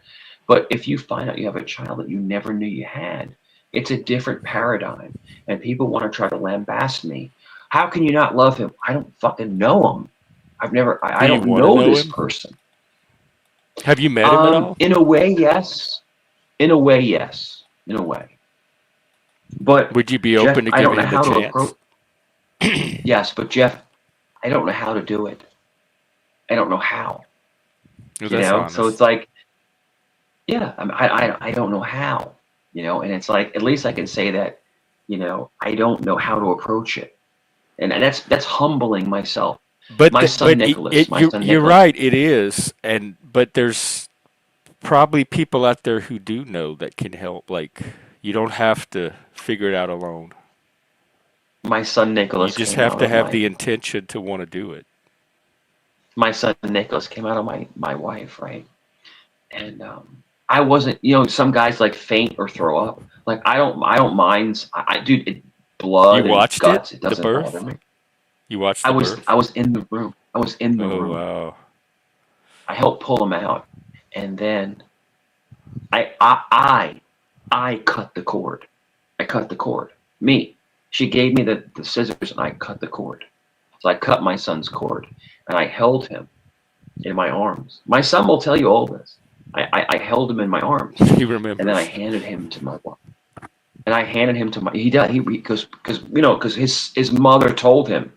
But if you find out you have a child that you never knew you had, it's a different paradigm. And people want to try to lambast me. How can you not love him? I don't fucking know him. Do I you don't want to know know this him? person. Have you met him at all? In a way, yes. In a way, yes. In a way. But Would you be Jeff, open to I don't giving know him a how to chance? approach. Yes, but Jeff, I don't know how to do it. I don't know how. Well, that's So it's honest. like, yeah, I don't know how. And it's like at least I can say that. I don't know how to approach it, and that's humbling myself. But My the, son but Nicholas. My son you're Nicholas. right. It is, and but there's probably people out there who do know that can help. Like you don't have to figure it out alone. My son You Nicholas just came have out to of have my the intention to want to do it. my son Nicholas came out of my wife, right? And I wasn't, some guys like faint or throw up. Like I don't mind. Dude, You blood and watched it, guts, it the doesn't bother birth. me. You watched I the was birth. I was in the room. I was in the Oh room. wow. I helped pull him out, and then I cut the cord. I cut the cord. Me. She gave me the scissors, and I cut the cord. So I cut my son's cord, and I held him in my arms. My son will tell you all this. I held him in my arms, He and then I remembers. handed him to my wife. And I handed him to my. He does. He because his mother told him.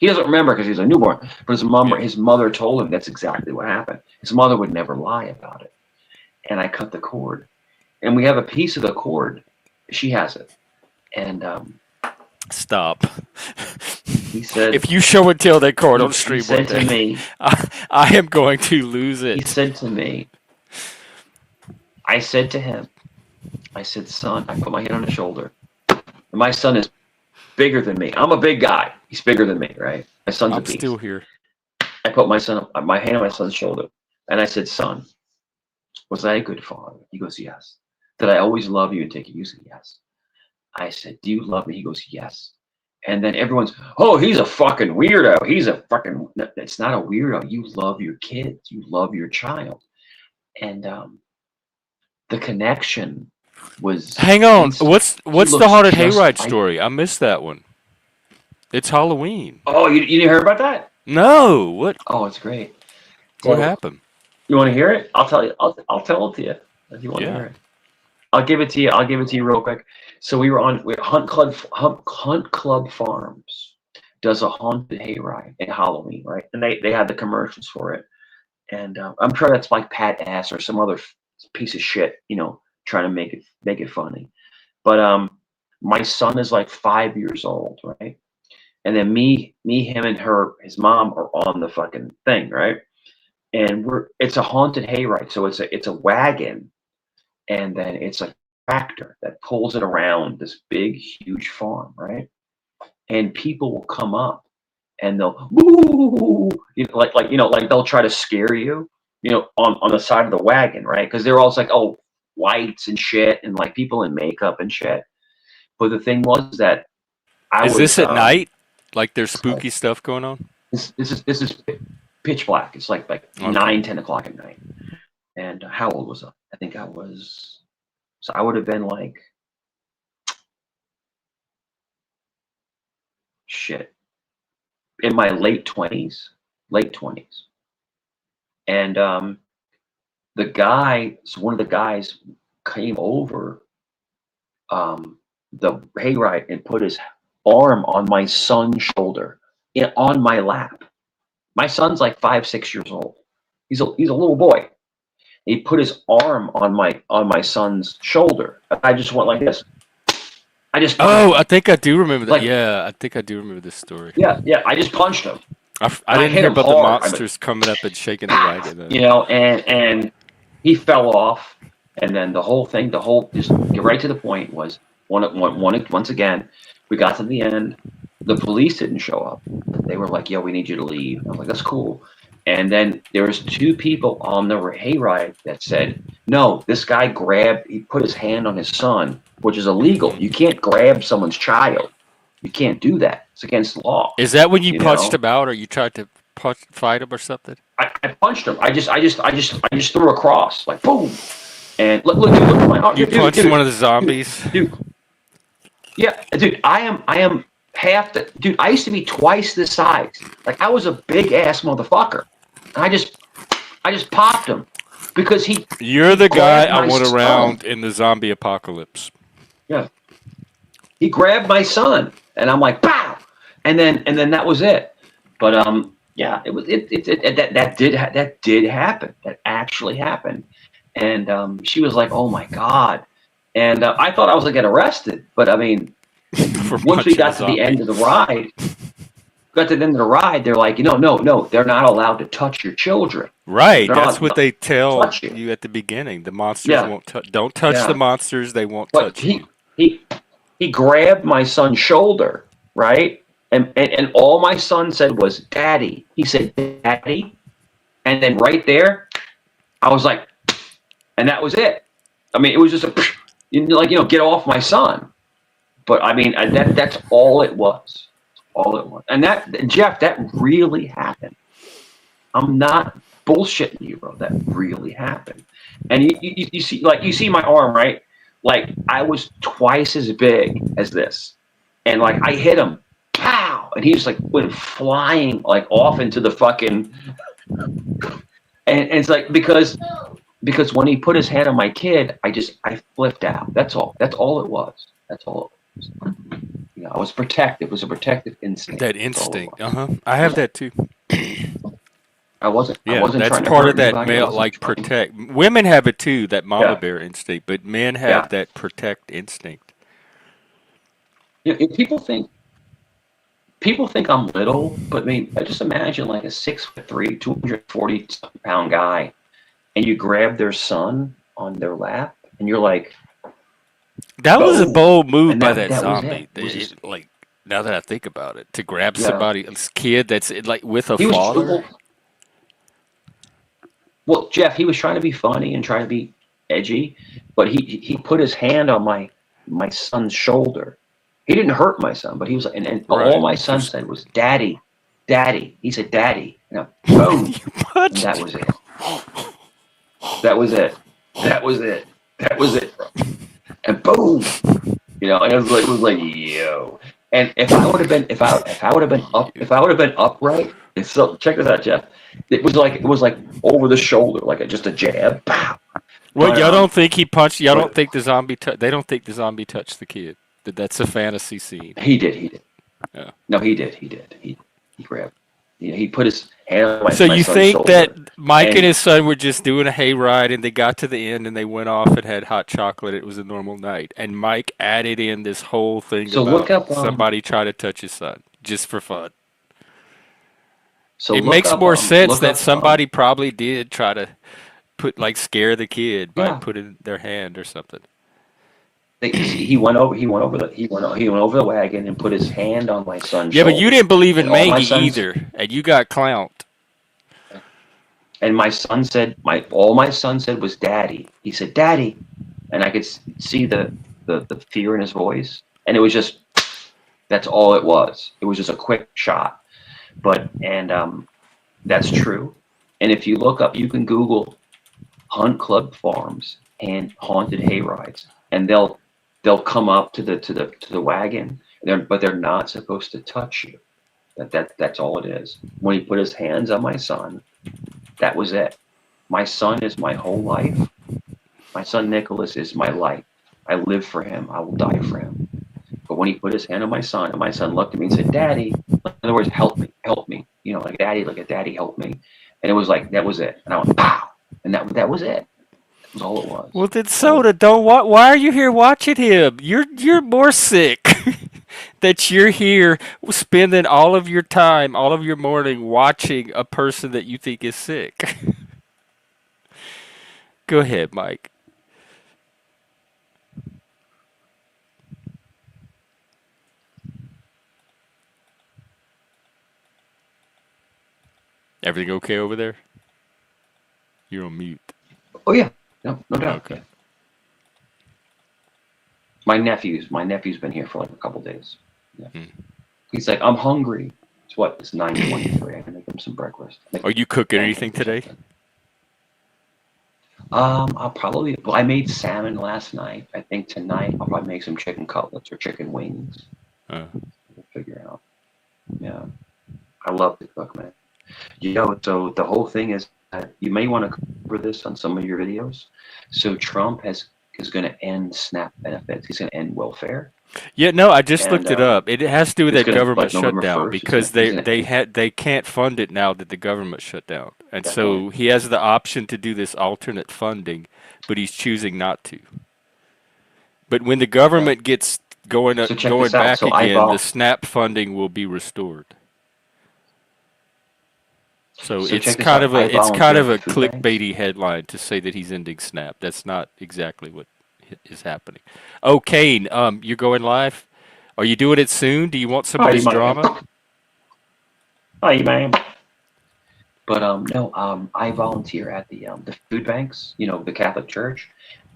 He doesn't remember because he's a newborn. But Yeah. his mother told him that's exactly what happened. His mother would never lie about it. And I cut the cord, and we have a piece of the cord. She has it, and Stop. he said If you show and tell that card on he stream one said to day, me I am going to lose he it. said to me I said to him I said, son, I put my hand on his shoulder. And my son is bigger than me. I'm a big guy. He's bigger than me, right? My son's a I'm still beast. here. I put my hand on my son's shoulder, and I said, son, was I a good father? He goes, yes. Did I always love you and take you? He said, yes. I said, do you love me? He goes, yes. And then everyone's, oh, he's a fucking weirdo. He's a fucking, it's not a weirdo. You love your kids. You love your child. And the connection was Hang on. instant. He What's the looks haunted just hayride like, story? I missed that one. It's Halloween. oh, you didn't hear about that? No. What Oh, it's great. what So happened? you want to hear it? I'll tell you. I'll tell it to you if you want to hear Yeah. it. I'll give it to you. I'll give it to you real quick. So we were Hunt Club Farms does a haunted hayride at Halloween, right? And they had the commercials for it. And I'm sure that's like Pat Ass or some other piece of shit, trying to make it funny. But my son is like 5 years old, right? And then him, and his mom are on the fucking thing, right? And it's a haunted hayride, so it's a wagon, and then it's a tractor that pulls it around this big, huge farm, right? And people will come up and they'll woo, like they'll try to scare you, on the side of the wagon, right? Because they're all like, oh, lights and shit, and like people in makeup and shit. But the thing was that I Is was this at night? Like there's spooky stuff going on? this is pitch black. It's like Okay. 9, 10 o'clock at night. And how old was I? I think I would have been like, shit, in my late 20s. And one of the guys came over the hayride and put his arm on my son's shoulder, on my lap. My son's like 5, 6 years old. He's a little boy. He put his arm on my son's shoulder. I just went like this. Oh, I think I do remember that. Like, yeah, I think I do remember this story. Yeah. I just punched him. I didn't hit hear him about the hard. monsters coming up and shaking the wagon. And he fell off, and then just get right to the point was once again, we got to the end. The police didn't show up. They were like, "Yo, we need you to leave." I was like, "That's cool." And then there was 2 people on the hayride that said, "No, this guy he put his hand on his son, which is illegal. You can't grab someone's child. You can't do that. It's against the law." Is that when you punched him out, or you tried to fight him or something? I punched him. I just threw across, like boom. And look at my arm. You punched one of the zombies. Dude. Yeah, dude. I am half the dude. I used to be twice this size. Like, I was a big ass motherfucker. I just popped him because You're the guy I want son. around in the zombie apocalypse. Yeah. He grabbed my son, and I'm like, pow, and then that was it. But yeah, that did happen. That actually happened, and she was like, "Oh my god," and I thought I was gonna get arrested, but I mean, once we got to the end of the ride. They're like, no, they're not allowed to touch your children. Right, that's what they tell you at the beginning. The monsters won't don't touch the monsters, they won't touch you. He grabbed my son's shoulder, right? And all my son said was, "Daddy." He said, "Daddy." And then right there, I was like, and that was it. I mean, it was just get off my son. But I mean, that's all it was. And Jeff, that really happened. I'm not bullshitting you, bro. That really happened. And you see my arm, right? Like, I was twice as big as this, and like I hit him, pow, and he just like went flying like off into the fucking. And it's like because when he put his hand on my kid, I flipped out. That's all. That's all it was. I was protective. It was a protective instinct. That instinct. I have that too. I wasn't that's part of that male, like, protect. Women have it too, that mama bear instinct, but men have that protect instinct. People think I'm little, but I mean, I just imagine like a 6'3", 240-pound guy, and you grab their son on their lap, and you're like, that was a bold move by that zombie. Like, now that I think about it, to grab somebody's kid that's like with a father. Well, Jeff, he was trying to be funny and trying to be edgy, but he put his hand on my son's shoulder. He didn't hurt my son, but he was, and all my son said was, "Daddy, Daddy." He said, "Daddy." And boom. And that was it. That was it, bro. And boom. And it was like, yo. And if I would have been upright. So check this out, Jeff. It was like over the shoulder, like just a jab. Pow. Well, But y'all don't think he punched? Y'all don't but think the zombie? They don't think the zombie touched the kid. That's a fantasy scene. he did. Yeah. No, he grabbed. He put his hand on So my you son's think that shoulder, Mike and and his son were just doing a hayride, and they got to the end, and they went off and had hot chocolate. It was a normal night, and Mike added in this whole thing so look about up somebody trying to touch his son just for fun. so It makes more sense look that up somebody probably did try to scare the kid by yeah. putting their hand or something. He went over the wagon and put his hand on my son's Yeah, but you shoulder, didn't believe and in Maggie either, and you got clowned. my son said my son said was daddy. He said daddy, and I could see the fear in his voice, and it was just that's all it was. It was just a quick shot, but and that's true. And if you look up, you can Google Hunt Club Farms and haunted hayrides, and they'll come up to the wagon. But they're not supposed to touch you. That's all it is. When he put his hands on my son, that was it. My son is my whole life. My son Nicholas is my life. I live for him. I will die for him. But when he put his hand on my son, and my son looked at me and said, "Daddy," in other words, help me. Like a daddy, help me. And it was like that was it. And I went, pow, and that was it. That was all it was. Well, then So Soda, don't why are you here watching him? You're more sick that you're here spending all of your time, all of your morning watching a person that you think is sick. Go ahead, Mike. Everything okay over there? You're on mute. oh yeah, no doubt. Okay. Yeah. My nephew's been here for like a couple days. Yeah. Hmm. He's like, I'm hungry. It's 9:23. I can make him some breakfast. Make Are him you cooking anything pancakes or today? something. I'll probably. Well, I made salmon last night. I think tonight I'll probably make some chicken cutlets or chicken wings. Uh, We'll figure out. Yeah, I love to cook, man. So the whole thing is that you may want to cover this on some of your videos. So Trump is going to end SNAP benefits. He's going to end welfare, yeah, no, I just and looked it up. It has to do with it's that going to government like November shutdown 1st. because He's going to end they can't fund it now that the government shut down, and definitely. so he has the option to do this alternate funding, but he's choosing not to. But when the Yeah. government gets So check going this out. back So again, the SNAP funding will be restored. So it's check this out. I it's kind volunteer of at a the food banks. clickbaity headline to say that he's ending SNAP. That's not exactly what is happening. Oh, Kane, you're going live. Are you doing it soon? Do you want some of Hi, this ma'am. drama? Hi, ma'am. But no, I volunteer at the food banks. The Catholic Church,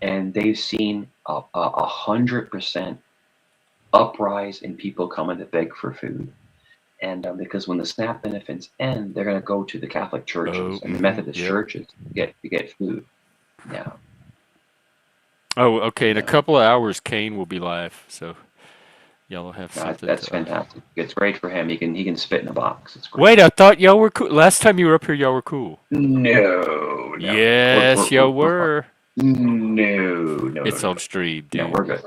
and they've seen a 100% uprise in people coming to beg for food. And because when the SNAP benefits end, they're going to go to the Catholic Oh, churches and the Methodist yep. churches to get food. Yeah, Oh, okay. In a yeah. couple of hours, Kane will be live, so y'all will have something That's to. fantastic. It's great for him. He can spit in a box. It's great. Wait, I thought y'all were cool. Last time you were up here, y'all were cool. No, no, Yes, y'all we're fine. were. It's on No. stream, No, dude. we're good.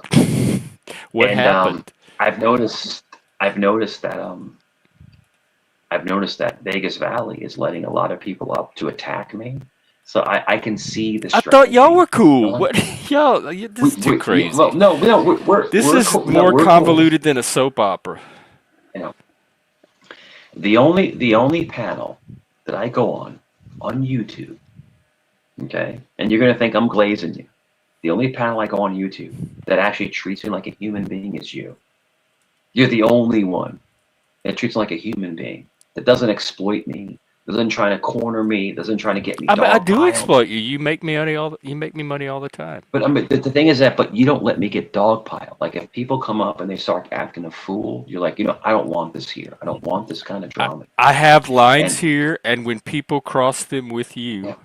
What And happened? I've noticed I've noticed that Vegas Valley is letting a lot of people up to attack me. So I can see the I thought y'all were strategy cool. going. What? Y'all, this is too Well, crazy. no, This we're is cool. No, more we're cool. convoluted than a soap opera. You know, the only panel that I go on YouTube, okay, and you're gonna think I'm glazing you. The only panel I go on YouTube that actually treats me like a human being is you. You're the only one that treats me like a human being, that doesn't exploit me, doesn't try to corner me, doesn't try to get me I mean, I do dogpiled. exploit you. You make me money you make me money all the time. But I mean, the thing is that, but you don't let me get dogpiled. Like if people come up and they start acting a fool, you're like, I don't want this here. I don't want this kind of I, drama. I have lines And here, and when people cross them with you, yeah,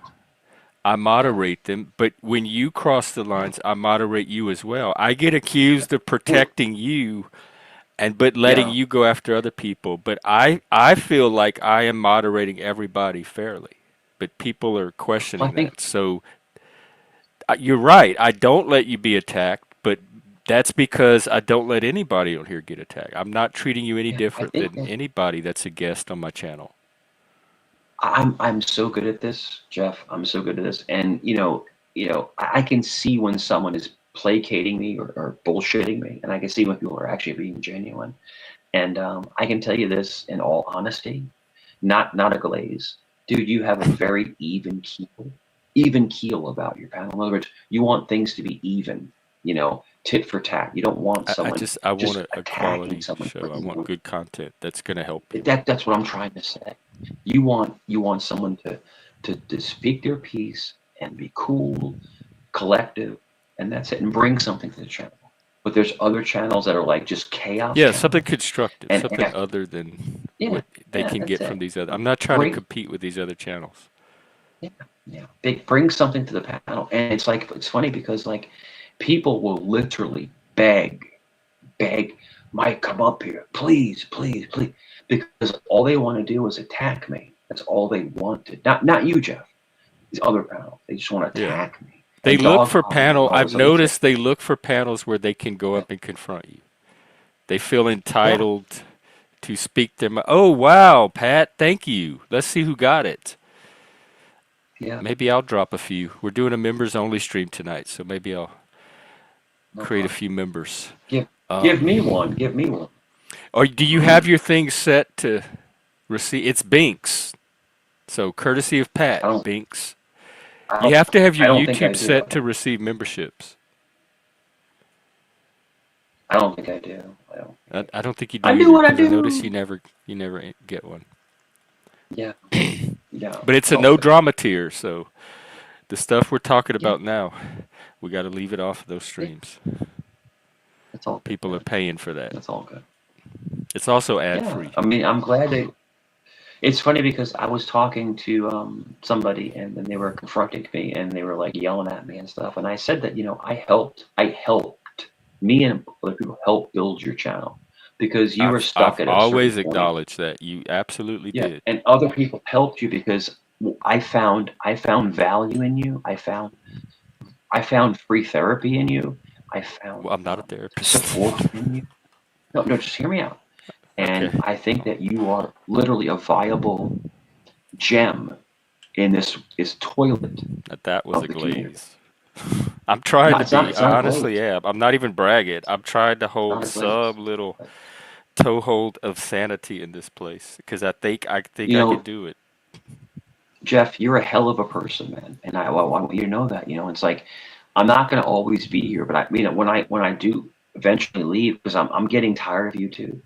I yeah. moderate them. But when you cross the lines, I moderate you as well. I get Yeah. accused of Well, protecting you and but letting yeah. you go after other people. But I feel like I am moderating everybody fairly. But people are Well, I questioning think that. So You're right. I don't let you be attacked, but that's because I don't let anybody on here get attacked. I'm not treating you any Yeah, I different think than that anybody that's a guest on my channel. I'm so good at this, Jeff. I'm so good at this, and I can see when someone is placating me or bullshitting me, and I can see when people are actually being genuine. And I can tell you this in all honesty, not a glaze, dude. You have a very even keel about your panel. In other words, you want things to be even, tit for tat. You don't want someone I want just a attacking quality someone show. for I want good content that's going to help people. that's what I'm trying to say. You want someone to speak their piece and be cool, collective, and that's it, and bring something to the channel. But there's other channels that are like just chaos Yeah, something channels, constructive, and something other than yeah, what they yeah, can that's get from it. these other. I'm not trying to Bring compete with these other channels. Yeah, yeah. They bring something to the panel, and it's funny because like people will literally beg, Mike, come up here, please, please, please, because all they want to do is attack me. That's all they want to. Not you, Jeff. These other panels, they just want to Yeah. attack me They and look dog for pile me and panel. all I've this other shit. noticed they look for panels where they can go up and confront you. They feel Yeah, entitled to speak their mind. Oh, wow, Pat, thank you. Let's see who got it. yeah, Maybe I'll drop a few. We're doing a members only stream tonight, so maybe I'll no create a problem. few members. Give me one. Give me one. Or do you have your thing set to receive? It's Binks. So courtesy of I Pat, don't. Binks. I You don't. have to have I your don't think I YouTube do. set to receive memberships. I don't think I do. I don't think I I do. don't think you do I do either what I because I notice do. you never get one. Yeah, yeah. But it's It's a all no good. drama tier, so the stuff we're talking Yeah, about now, we got to leave it off of those yeah. streams. It's all good, People are man. paying for that. That's all good. It's also ad Yeah, free. I mean, I'm glad they. It's funny because I was talking to somebody, and then they were confronting me, and they were like yelling at me and stuff. And I said that I helped. Me and other people helped build your channel because you were stuck I've at a certain always point. acknowledged that you absolutely Yeah, did. and other people helped you because I found value in you. I found free therapy in you. I found Well, I'm not a therapist. support in you. No, no, just hear me out. Okay, And I think that you are literally a viable gem in this toilet that was of a the community. glaze. I'm trying No, to it's not. be. It's not a I honestly glaze. am. I'm not even bragging. I'm trying to It's hold not a glaze. some little toehold of sanity in this place because I think You I can know, do it. Jeff, you're a hell of a person, man, and I want you to know that. It's like I'm not going to always be here, but when I do eventually leave, because I'm getting tired of you too.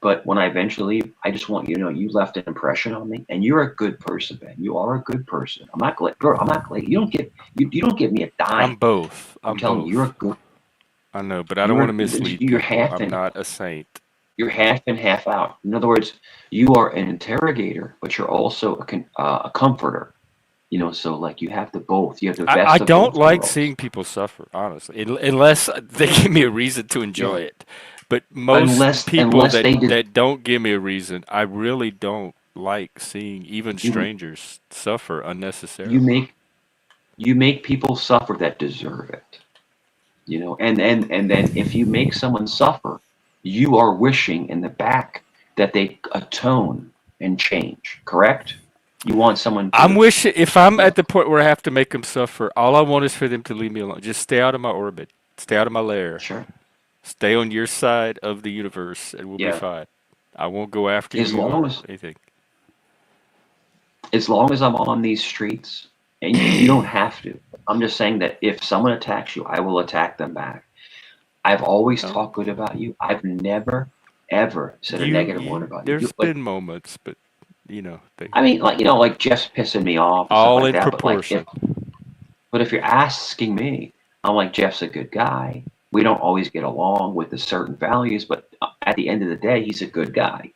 But when I eventually leave, I just want you to know you left an impression on me, and you're a good person, man. You are a good person. I'm not glad, bro. I'm not glad. You don't give me a dime. I'm both. I'm I'm telling you, you're both. a good. I know, but I don't want to You're mislead you're people. half I'm and not a saint. you're half and half out. In other words, you are an interrogator, but you're also a comforter. So like you have the both. You have the I best of don't both like worlds. seeing people suffer, honestly, unless they give me a reason to Yeah. enjoy it. But most people Unless they did, that don't give me a reason, I really don't like seeing even you strangers suffer you unnecessarily. make you make people suffer that deserve it. And then if you make someone suffer, you are wishing in the back that they atone and change. Correct? You want someone I'm to. wishing if I'm Yeah. at the point where I have to make them suffer, all I want is for them to leave me alone. Just stay out of my orbit, stay out of my lair, Sure. stay on your side of the universe, and we'll be Yeah. fine. I won't go after As you long or as anything. as long as I'm on these streets, and you don't have to. I'm just saying that if someone attacks you, I will attack them back. I've always No, talked good about you. I've never ever said a negative word about you. there's been moments, but they I mean, like Jeff's pissing me off and stuff all like in that. But like, if proportion. but if you're asking me, I'm like Jeff's a good guy. We don't always get along with the certain values, but at the end of the day, he's a good guy.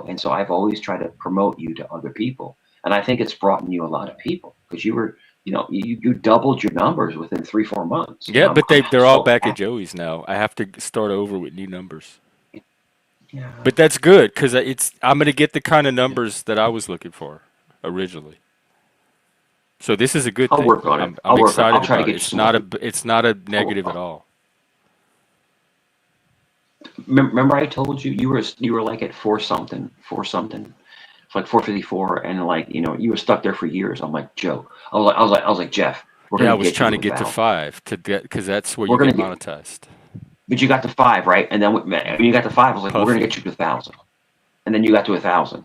And so I've always tried to promote you to other people, and I think it's brought in you a lot of people because you doubled your numbers within 3-4 months, and Yeah, but I'm they're all so back at happy. Joey's now. I have to start over with new numbers. Yeah, But that's good because I'm gonna get the kind of yeah, numbers that I was looking for originally. So this is a good I'll thing. work on it. I'm I'll work on it. I'll excited try to about it. get you some more. It's not a I'll, negative at all. remember I told you you were like at four something. It's like 454, and like you were stuck there for years. I'm like Joe. I was like Jeff. We're Yeah, I gonna was get you trying to to a get to thousand. 5 to get because that's where you We're gonna get get, monetized. but you got to five, right? And then when you got to five, I was like, we're gonna Puffy. get you to 1,000. And then you got to 1,000.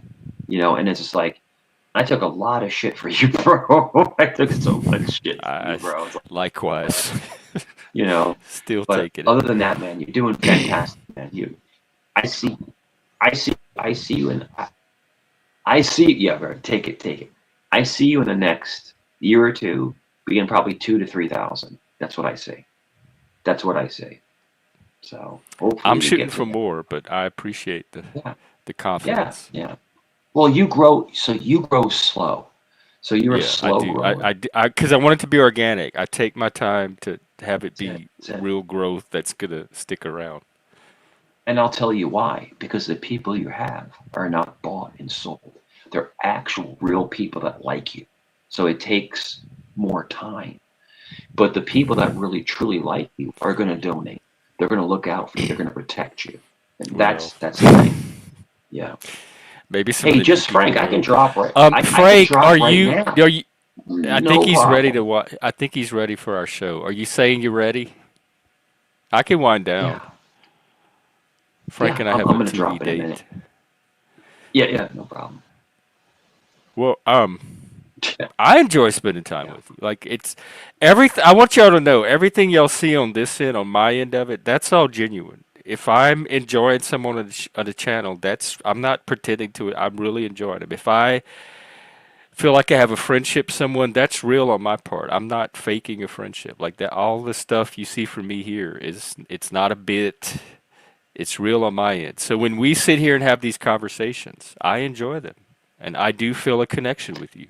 And it's just like I took a lot of shit for you, bro. I took so much shit for you, I bro. It's like, oh, man. likewise. You know. Still But taking it. other than that, man, you're doing fantastic, man. I see, I see you, and I see. Yeah, bro. Take it, take it. I see you in the next year or two being probably 2 to 3,000. That's what I say. That's what I say. So I'm hopefully we shooting get for there. more, but I appreciate Yeah, the yeah, confidence. yeah. Well, you grow, so you grow slow. So you're a Yeah, I slow do. grower. Because I want it to be organic. I take my time to have it That's it. be That's it. real growth that's gonna stick around. And I'll tell you why. Because the people you have are not bought and sold. They're actual real people that like you. So it takes more time. But the people that really truly like you are going to donate. They're going to look out for you. They're going to protect you. And Well, that's the thing. Yeah. maybe some of Hey, the new just people Frank, I can will. drop right. I can Frank, drop right now. are you? I think No he's ready to problem. watch. I think he's ready for our show. Are you saying you're ready? I can wind down. Yeah. Frank Yeah. and I I'm have a going to TV drop in a minute. date. Yeah. Yeah. No problem. Well, I enjoy spending time with you. Like it's everything. I want y'all to know everything y'all see on this end, on my end of it. That's all genuine. If I'm enjoying someone on the channel, that's I'm not pretending to it. I'm really enjoying them. If I feel like I have a friendship with someone, that's real on my part. I'm not faking a friendship like that. All the stuff you see from me here is it's not a bit. It's real on my end. So when we sit here and have these conversations, I enjoy them, and I do feel a connection with you.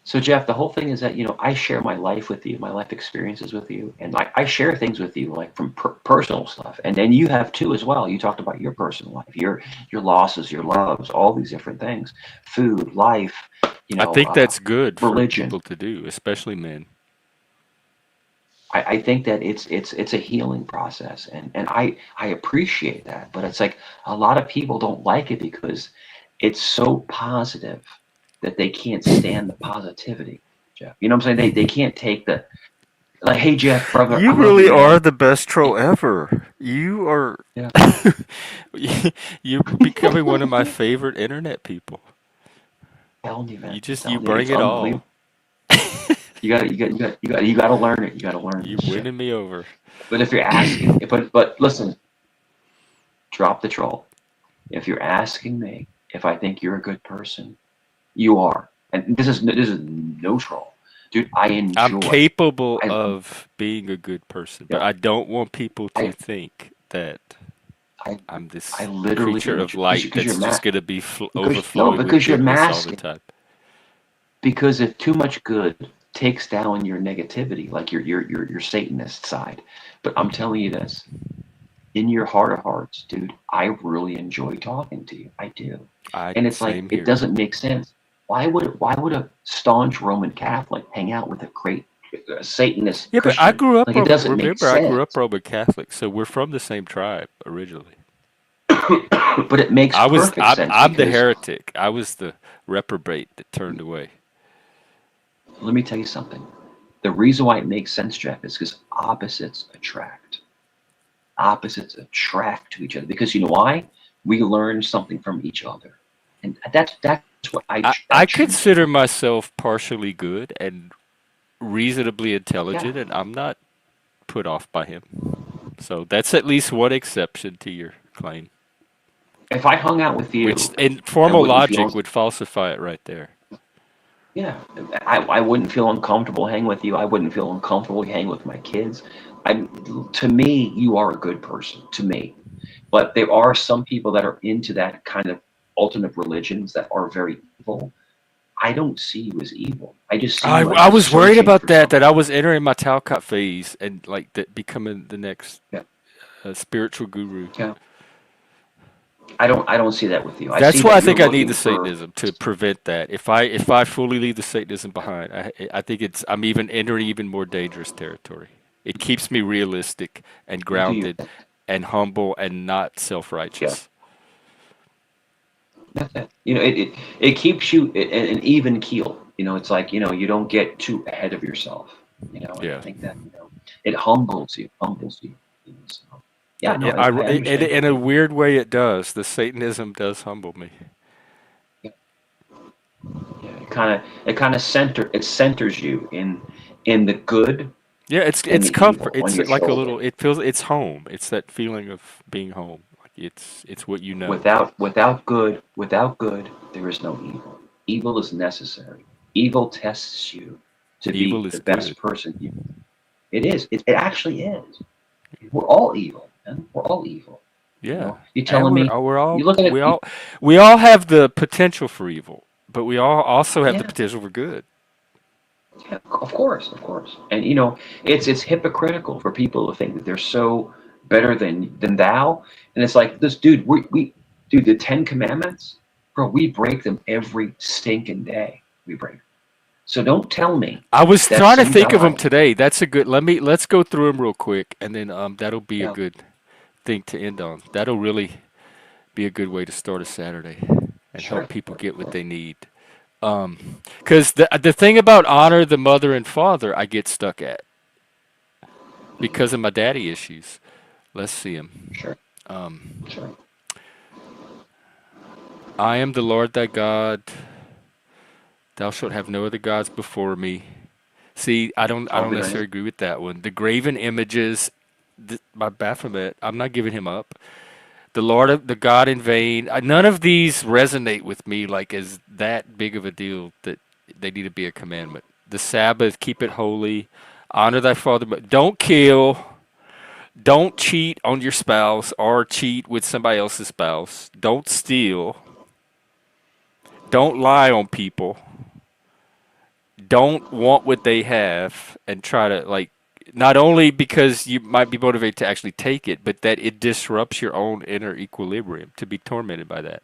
So Jeff, the whole thing is that I share my life with you, my life experiences with you, and I share things with you like from personal stuff, and then you have too as well. You talked about your personal life, your losses, your loves, all these different things, food, life, I think that's good for religion. people to do, especially men. I think that it's a healing process, and I appreciate that, but it's like a lot of people don't like it because it's so positive that they can't stand the positivity, Jeff. You know what I'm saying? They can't take the like, hey Jeff, brother, You I love really you, are man. the best Yeah, troll ever. You are. yeah. You're becoming one of my favorite internet people. Telling you, You man. just you Telling you, bring it's it all. unbelievable. You gotta learn it. You gotta learn You this shit. winning me over. But if you're asking, but listen, drop the troll. If you're asking me if I think you're a good person, you are. And this is no troll, dude. I I'm enjoy. capable I of being a good person, but yeah. I don't want people to I think that I I'm I this literally creature of enjoy light because that's you're just gonna be because no overflowing with because you're goodness all the masking. time. Because if too much good takes down your negativity, like your Satanist side. But I'm telling you this, in your heart of hearts, dude, I really enjoy talking to you. I do. And it's like Same it here. doesn't make sense. Why would a staunch Roman Catholic hang out with a great Satanist Yeah, but I Christian? grew up Like it Roman. doesn't make Remember, I grew up sense. Roman Catholic, so we're from the same tribe originally. But it makes perfect sense I'm the because heretic. I was the reprobate that turned away. let me tell you something. The reason why it makes sense, Jeff, is because opposites attract. Opposites attract to each other because you know why? We learn something from each other, and that's what I I choose to consider believe. myself partially good and reasonably Yeah. intelligent, and I'm not put off by him. So that's at least one exception to your claim, If I hung out with which you, in I formal wouldn't feel. logic would falsify it right there. Yeah, I wouldn't feel uncomfortable hanging with you. I wouldn't feel uncomfortable hanging with my kids. I, to me, you are a good person. To me, but there are some people that are into that kind of alternate religions that are very evil. I don't see you as evil. I just see you as I you're was worried searching about for that, that something. I was entering my Talcott phase and like that becoming the next Yeah, spiritual guru. yeah. I don't see that with you. I see That's why I that you're think I need looking the for. Satanism to prevent that. If I fully leave the Satanism behind, I think I'm even entering even more dangerous territory. It keeps me realistic and Do you? grounded and humble and not Yeah, self-righteous. that's it. It keeps you an even keel. It's like you don't get too ahead of yourself. And I Yeah. think that it humbles you. So yeah, no, I understand In a completely. weird way, it does. The Satanism does humble me. Yeah, yeah. It centers you in the good Yeah, and it's the comfort. evil on It's your like a shoulder. little. It feels it's home. It's that feeling of being home. Like it's what you know. Without good, there is no evil. Evil is necessary. Evil tests you to be Evil the is best good. person you. It is. It actually is. We're all evil, man. We're all evil. Yeah, You and telling me? You look at it. we all have the potential for evil, but we all also have the Yeah, potential for good. yeah, of course. And it's hypocritical for people to think that they're so better than thou. And it's like this, dude. Dude, the Ten Commandments, bro. We break them every stinking day. We break them. So don't tell me I was that trying to some think of them guy. today. That's a good. Let's go through them real quick, and then that'll be a Yeah, good thing to end on. That'll really be a good way to start a Saturday and help sure. people get what they need. Because the thing about honor the mother and father, I get stuck at because of my daddy issues. Let's see them. Sure, Um, sure. I am the Lord thy God. Thou shalt have no other gods before me. See, I I'll don't be nice. necessarily agree with that one. The graven images, by Baphomet, I'm not giving him up. The Lord of the God in vain. None of these resonate with me like as that big of a deal that they need to be a commandment. The Sabbath, keep it holy. Honor thy father. But don't kill. Don't cheat on your spouse or cheat with somebody else's spouse. Don't steal. Don't lie on people. Don't want what they have and try to like not only because you might be motivated to actually take it, but that it disrupts your own inner equilibrium to be tormented by that.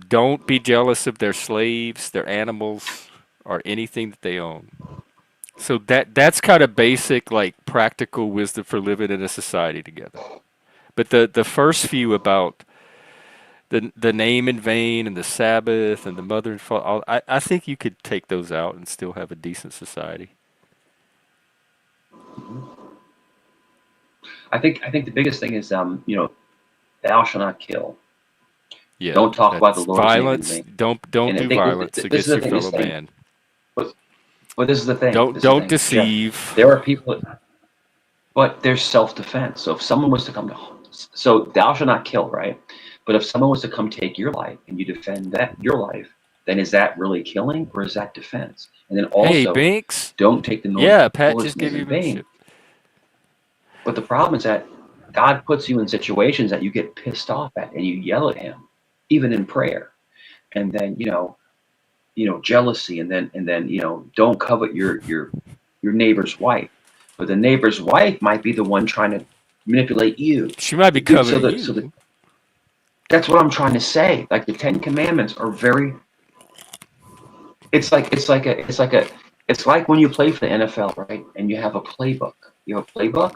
Don't be jealous of their slaves, their animals, or anything that they own. So that's kind of basic, like practical wisdom for living in a society together. But the first few about the name in vain and the Sabbath and the mother and father, I think you could take those out and still have a decent society. I think the biggest thing is thou shalt not kill. Yeah, Don't talk about the that's Lord's name in violence. vain. Don't And I do think violence this is against the your thing. This fellow thing. man. But this is the thing. This is the Don't thing, Jeff. deceive. There are people, but there's self-defense. So if someone was to come to, so thou shalt not kill, right? But if someone was to come take your life and you defend that your life, then is that really killing or is that defense? And then Hey, also, Binks. don't take the Yeah, Pat Lord's just gave name you in a vain. membership. But the problem is that God puts you in situations that you get pissed off at and you yell at him, even in prayer. And then, jealousy and then, don't covet your neighbor's wife. But the neighbor's wife might be the one trying to manipulate you. She might be Dude, so coveting the so the you. that's what I'm trying to say. Like the Ten Commandments are very it's like when you play for the NFL, right? And you have a playbook. You have a playbook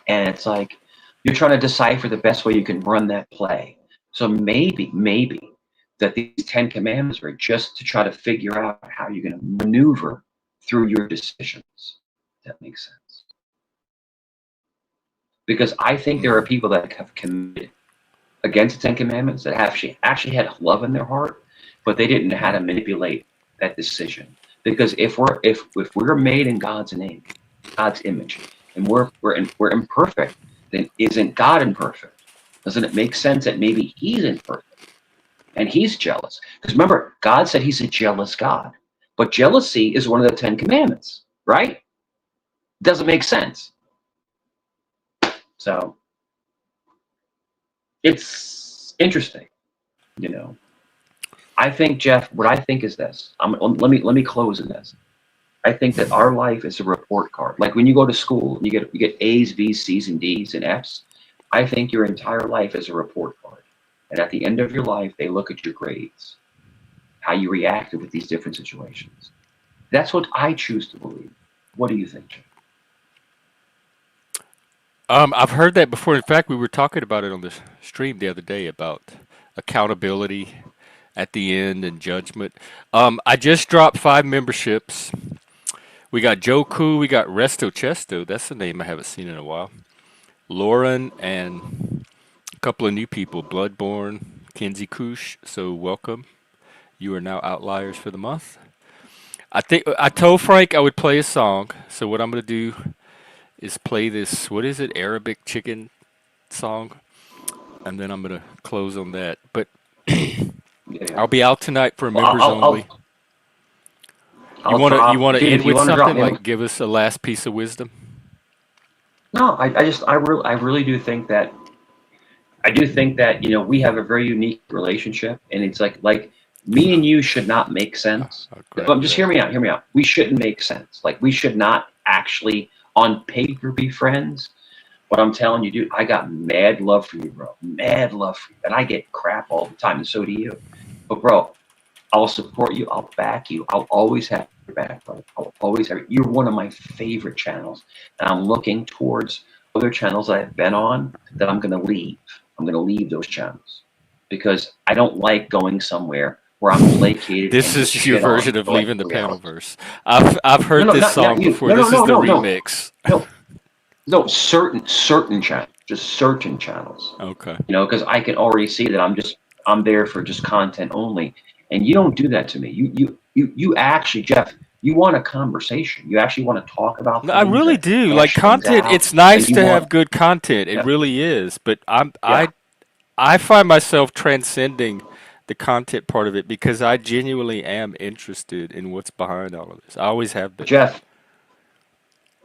and it's like you're trying to decipher the best way you can run that play. So maybe that these Ten Commandments are just to try to figure out how you're going to maneuver through your decisions. That makes sense. Because I think there are Mm. people that have committed against the Ten Commandments that actually had love in their heart, but they didn't know how to manipulate that decision. Because if we're made in God's name, God's image, and we're imperfect, then isn't God imperfect? Doesn't it make sense that maybe He's imperfect and He's jealous? Because remember, God said He's a jealous God, but jealousy is one of the Ten Commandments, right? Doesn't make sense. So it's interesting, you know. I think, Jeff, what I think is this. Let me close in this. I think that our life is a report card. Like when you go to school, you get A's, B's, C's, and D's and F's. I think your entire life is a report card. And at the end of your life, they look at your grades, how you reacted with these different situations. That's what I choose to believe. What do you think, Jim? I've heard that before. In fact, we were talking about it on the stream the other day about accountability at the end and judgment. I just dropped 5 memberships. We got Joku, we got Resto Chesto. That's the name I haven't seen in a while. Lauren and a couple of new people, Bloodborne, Kenzie Kush. So welcome. You are now outliers for the month. I think I told Frank I would play a song. So what I'm gonna do is play this. What is it? Arabic chicken song, and then I'm gonna close on that. But Yeah. I'll be out tonight for Well, members only. You I'll wanna you drop, wanna dude. end If you with want to drop something me, like give us a last piece of wisdom? no, I really do think that we have a very unique relationship, and it's like me and you should not make sense. I'll But grab just that. hear me out. We shouldn't make sense. Like we should not actually on paper be friends. But I'm telling you, dude, I got mad love for you, bro. Mad love for you, and I get crap all the time, and so do you. But bro, I'll support you. I'll back you. I'll always have your back, bro. I'll always have. You're one of my favorite channels, and I'm looking towards other channels that I've been on that I'm going to leave. I'm going to leave those channels because I don't like going somewhere where I'm placated This and just is your shit on version of for like leaving the 3 hours. panel verse. I've No, heard no, this not song you. before. No, no, This is no, the no, no, remix. no, no. Certain channels, just certain channels. Okay. Because I can already see that I'm there for just content only, and you don't do that to me. You actually, Jeff, you want a conversation. You actually want to talk about No, I things really and do. Like hash things content, out, it's and nice you to have want, good content. It yeah, really is. But yeah, I find myself transcending the content part of it because I genuinely am interested in what's behind all of this. I always have been. Jeff.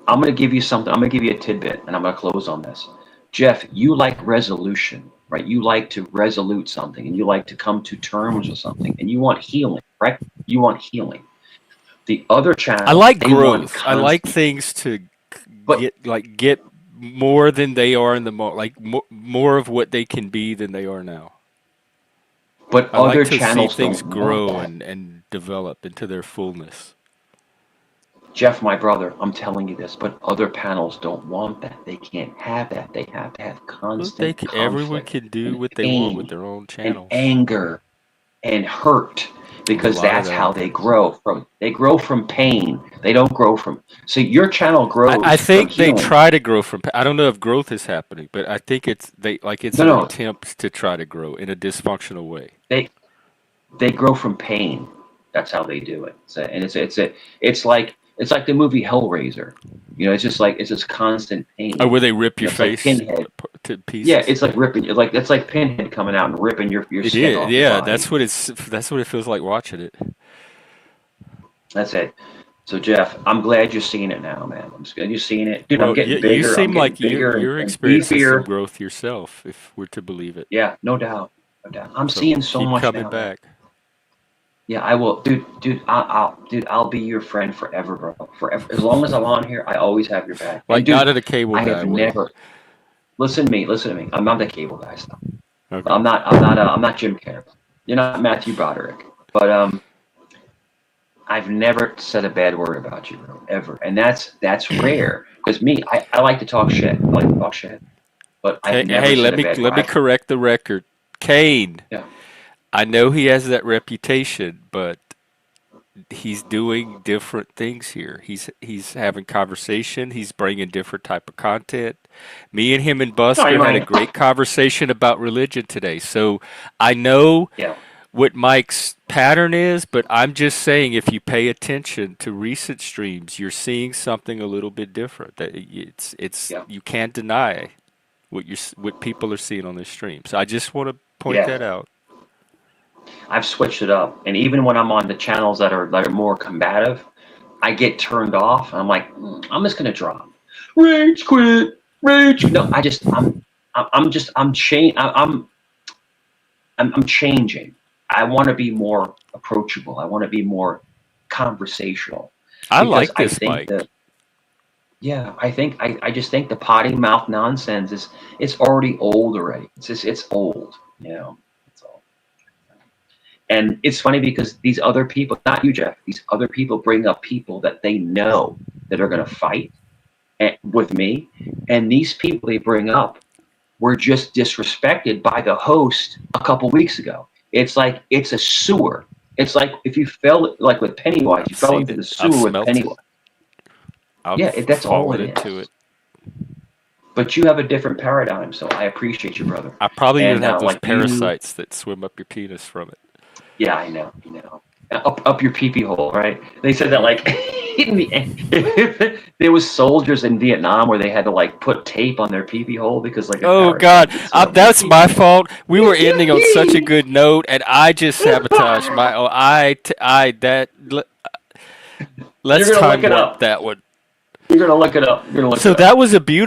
I'm gonna give you something. I'm gonna give you a tidbit, and I'm gonna close on this. Jeff, you like resolution, right? You like to resolute something, and you like to come to terms with something, and you want healing, right? You want healing. The other I channels, like they want growth. I like constant. things to But get more than they are in the like more of what they can be than they are now. I like other to see channels things don't want grow that. and develop into their fullness. Jeff, my brother, I'm telling you this, but other panels don't want that. They can't have that. They have to have Well, constant everyone conflict can do and what they want with pain their own and channels. anger and hurt There's a because lot of that's that how out they there. grow from. They grow from pain. They don't grow from. So your channel I grows from think they healing. try to grow from. I don't know if growth is happening, but I think it's No, an no, attempt to try to grow in a dysfunctional way. they they grow from pain. That's how they do it. And it's like the movie Hellraiser. It's just constant Or pain. where they rip your It's like face Pinhead. to Yeah, pieces. it's like ripping. It's like Pinhead coming out and ripping your It skin is, off your yeah. body. That's what it feels like watching it. That's it. So Jeff, I'm glad you're seeing it now, man. I'm just glad you're seeing it, dude. I'm Well, getting you bigger. I'm seem getting like bigger you're and experiencing some beefier. growth yourself, if we're to believe it. Yeah, no doubt, no doubt. I'm So seeing so keep much coming now, man. back. Yeah, I will, dude. I'll be your friend forever, bro. Forever, as long as I'm on here, I always have your back. And Like not dude, in a cable I have guy way. never listen to me. Listen to me. I'm not the cable guy stuff. Okay. I'm not Jim Carrey. You're not Matthew Broderick. But I've never said a bad word about you, bro, ever. And that's rare. Because me, I like to talk shit. I like to talk shit. But I've never Hey, said a bad let word. me correct the record. Kane, Yeah. I know he has that reputation, but he's doing different things here. He's having conversation. He's bringing different type of content. Me and him and No, Buster you're had a right. great conversation about religion today. So I know Yeah. what Mike's pattern is, but I'm just saying if you pay attention to recent streams, you're seeing something a little bit different. That it's Yeah. you can't deny what people are seeing on this stream. So I just want to point Yeah. that out. I've switched it up. And even when I'm on the channels that are more combative, I get turned off. And I'm like, I'm just gonna drop. Rage quit. Rage. No, I'm change. I'm changing. I want to be more approachable. I want to be more conversational I because like I this, think Mike. that Yeah, I just think the potty mouth nonsense is it's already old already. It's old, you know. That's all. And it's funny because these other people, not you, Jeff, these other people bring up people that they know that are going to fight with me, and these people they bring up were just disrespected by the host a couple weeks ago. It's like it's a sewer. It's like if you fell like with Pennywise, I've you fell seen into it. the I've sewer with smelt it. Pennywise. I've Yeah, that's all fallen it into is. it. But you have a different paradigm, so I appreciate you, brother. I probably even And have those like you, parasites that swim up your penis from it. yeah, I know, you know, up your pee pee hole, right? They said that Hmm. like in the there was soldiers in Vietnam where they had to like put tape on their pee pee hole because like a Oh parasite God, would sit up in their that's pee my pee. fault. We were ending on such a good note, and I just sabotaged my. Oh, I that. You're Let's gonna look time it warp up. that one. You're gonna look it up. You're gonna look So it up.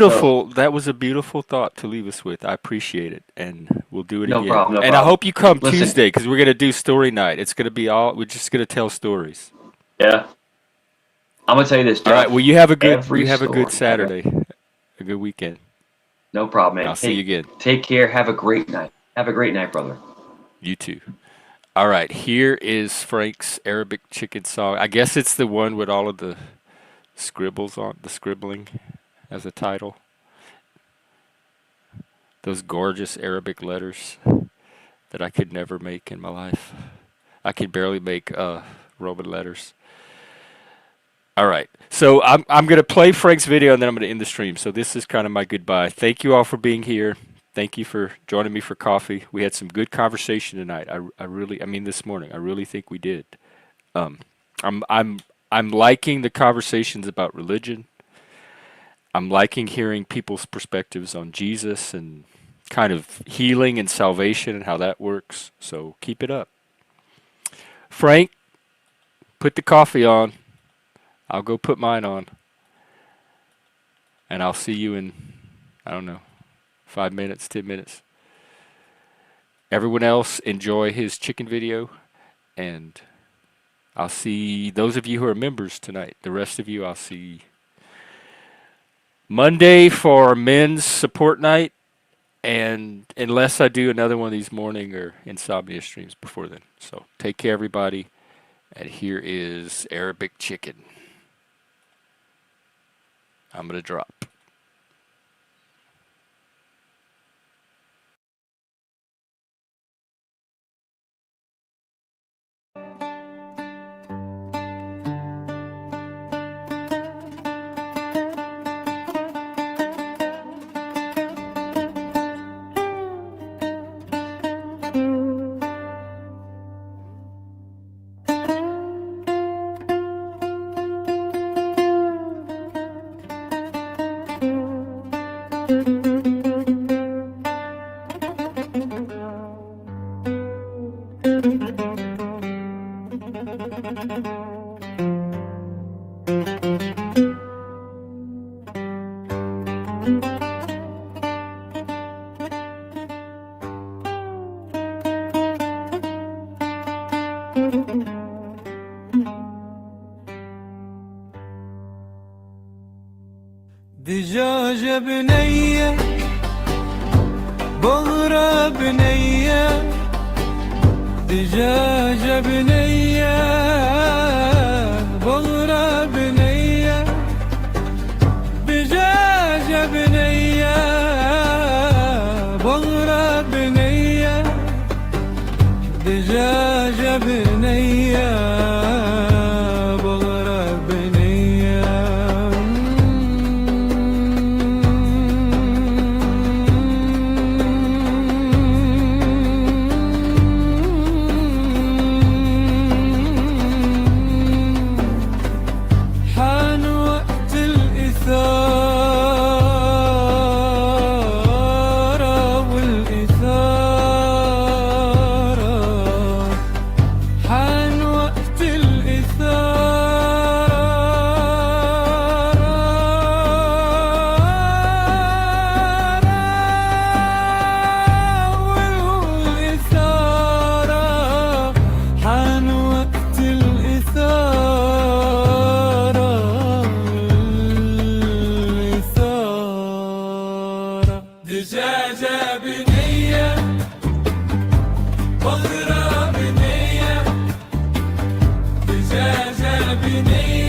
So that was a beautiful thought to leave us with. I appreciate it, and we'll do it no again. problem, no And I problem. hope you come Listen, Tuesday because we're gonna do story night. It's gonna be all. We're just gonna tell stories. yeah, I'm gonna tell you this, All right. Well, Jeff. Every you have a good story, Saturday, a good weekend, no problem, and man. I'll see you Hey, again. take care. Have a great night. Have a great night, brother. You too. All right. Here is Frank's Arabic chicken song. I guess it's the one with all of the scribbles on the scribbling as a title. Those gorgeous Arabic letters that I could never make in my life. I could barely make Roman letters. All right. So I'm gonna play Frank's video and then I'm gonna end the stream. So this is kind of my goodbye. Thank you all for being here. Thank you for joining me for coffee. We had some good conversation tonight. I really, I mean this morning. I really think we did. Um, I'm liking the conversations about religion. I'm liking hearing people's perspectives on Jesus and kind of healing and salvation and how that works. So keep it up. Frank, put the coffee on. I'll go put mine on. And I'll see you in, I don't know, 5 minutes, 10 minutes. Everyone else, enjoy his chicken video. And I'll see those of you who are members tonight. The rest of you, I'll see Monday for men's support night. And unless I do another one of these morning or insomnia streams before then. So take care, everybody. And here is Arabic chicken. I'm going to drop. دجاجة بنية بغرة بنية دجاجة بنية بغرة بنية دجاجة بنية بغرة بنية دجاجة بنية بنية